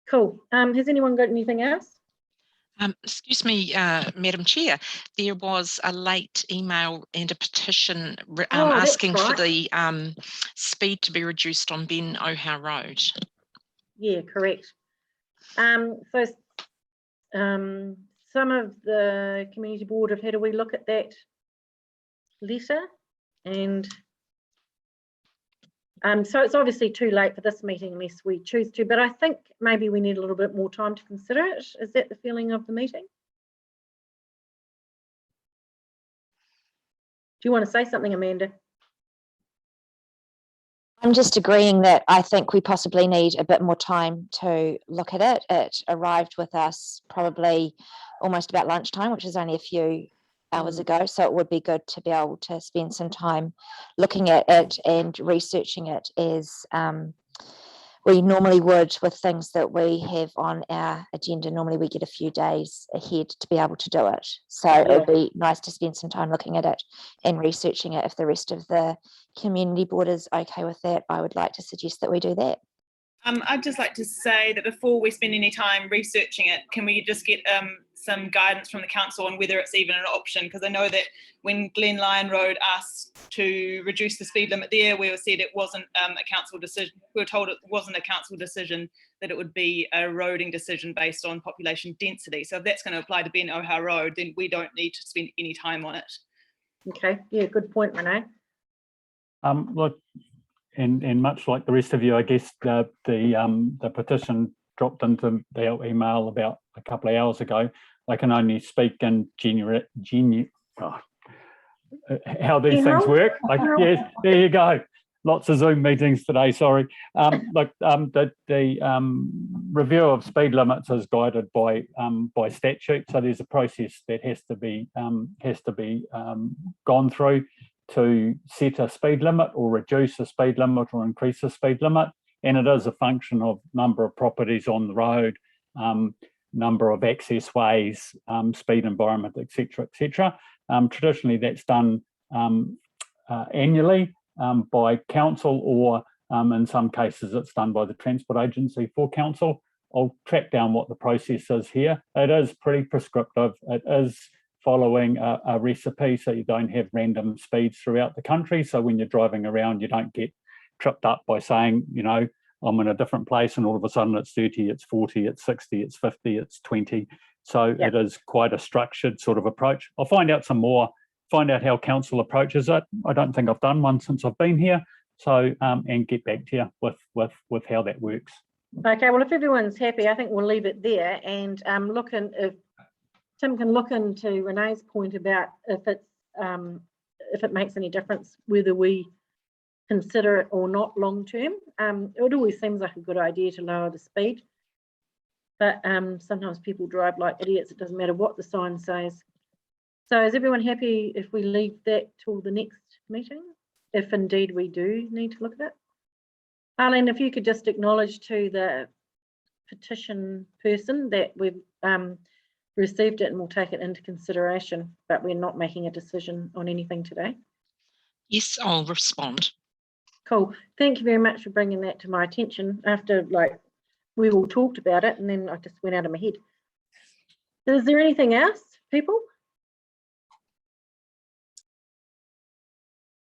[SPEAKER 3] Cool. Has anyone got anything else?
[SPEAKER 2] Excuse me, Madam Chair, there was a late email and a petition asking for the speed to be reduced on Ben O'Hare Road. Yeah,
[SPEAKER 3] correct. So some of the community board have had a wee look at that letter, and so it's obviously too late for this meeting unless we choose to, but I think maybe we need a little bit more time to consider it. Is that the feeling of the meeting? Do you want to say something, Amanda?
[SPEAKER 7] I'm just agreeing that I think we possibly need a bit more time to look at it. It arrived with us probably almost about lunchtime, which is only a few hours ago. So it would be good to be able to spend some time looking at it and researching it as we normally would with things that we have on our agenda. Normally we get a few days ahead to be able to do it. So it would be nice to spend some time looking at it and researching it. If the rest of the community board is okay with that, I would like to suggest that we do that.
[SPEAKER 14] I'd just like to say that before we spend any time researching it, can we just get some guidance from the council on whether it's even an option? Because I know that when Glen Lyon Road asked to reduce the speed limit there, we were said it wasn't a council decision. We were told it wasn't a council decision, that it would be a roading decision based on population density. So if that's going to apply to Ben O'Hare Road, then we don't need to spend any time on it.
[SPEAKER 3] Okay, yeah, good point, Renee.
[SPEAKER 6] Look, and much like the rest of you, I guess the petition dropped into the email about a couple of hours ago. I can only speak in how these things work. Yes, there you go. Lots of Zoom meetings today. Sorry. Look, the review of speed limits is guided by statute. So there's a process that has to be gone through to set a speed limit or reduce a speed limit or increase the speed limit. And it is a function of number of properties on the road, number of access ways, speed environment, etc., etc. Traditionally, that's done annually by council, or in some cases, it's done by the Transport Agency for council. I'll track down what the process is here. It is pretty prescriptive. It is following a recipe, so you don't have random speeds throughout the country. So when you're driving around, you don't get tripped up by saying, you know, I'm in a different place and all of a sudden it's 30, it's 40, it's 60, it's 50, it's 20. So it is quite a structured sort of approach. I'll find out some more, find out how council approaches it. I don't think I've done one since I've been here. So, and get back to you with how that works.
[SPEAKER 3] Okay, well, if everyone's happy, I think we'll leave it there and look in, if Tim can look into Renee's point about if it makes any difference whether we consider it or not long term. It always seems like a good idea to lower the speed, but sometimes people drive like idiots. It doesn't matter what the sign says. So is everyone happy if we leave that till the next meeting, if indeed we do need to look at it? Arlene, if you could just acknowledge to the petition person that we've received it and we'll take it into consideration, but we're not making a decision on anything today.
[SPEAKER 2] Yes, I'll respond.
[SPEAKER 3] Cool. Thank you very much for bringing that to my attention after we all talked about it and then I just went out of my head. Is there anything else, people?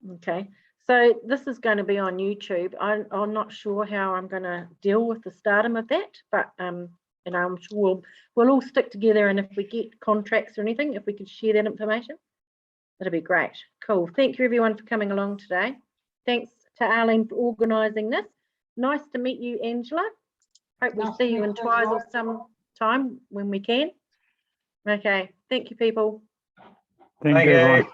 [SPEAKER 3] Okay, so this is going to be on YouTube. I'm not sure how I'm going to deal with the stardom of that, but I'm sure we'll all stick together, and if we get contracts or anything, if we could share that information, that'd be great. Cool. Thank you everyone for coming along today. Thanks to Arlene for organising this. Nice to meet you, Angela. Hope we see you in Twizel sometime when we can. Okay, thank you, people.
[SPEAKER 6] Thank you, everyone.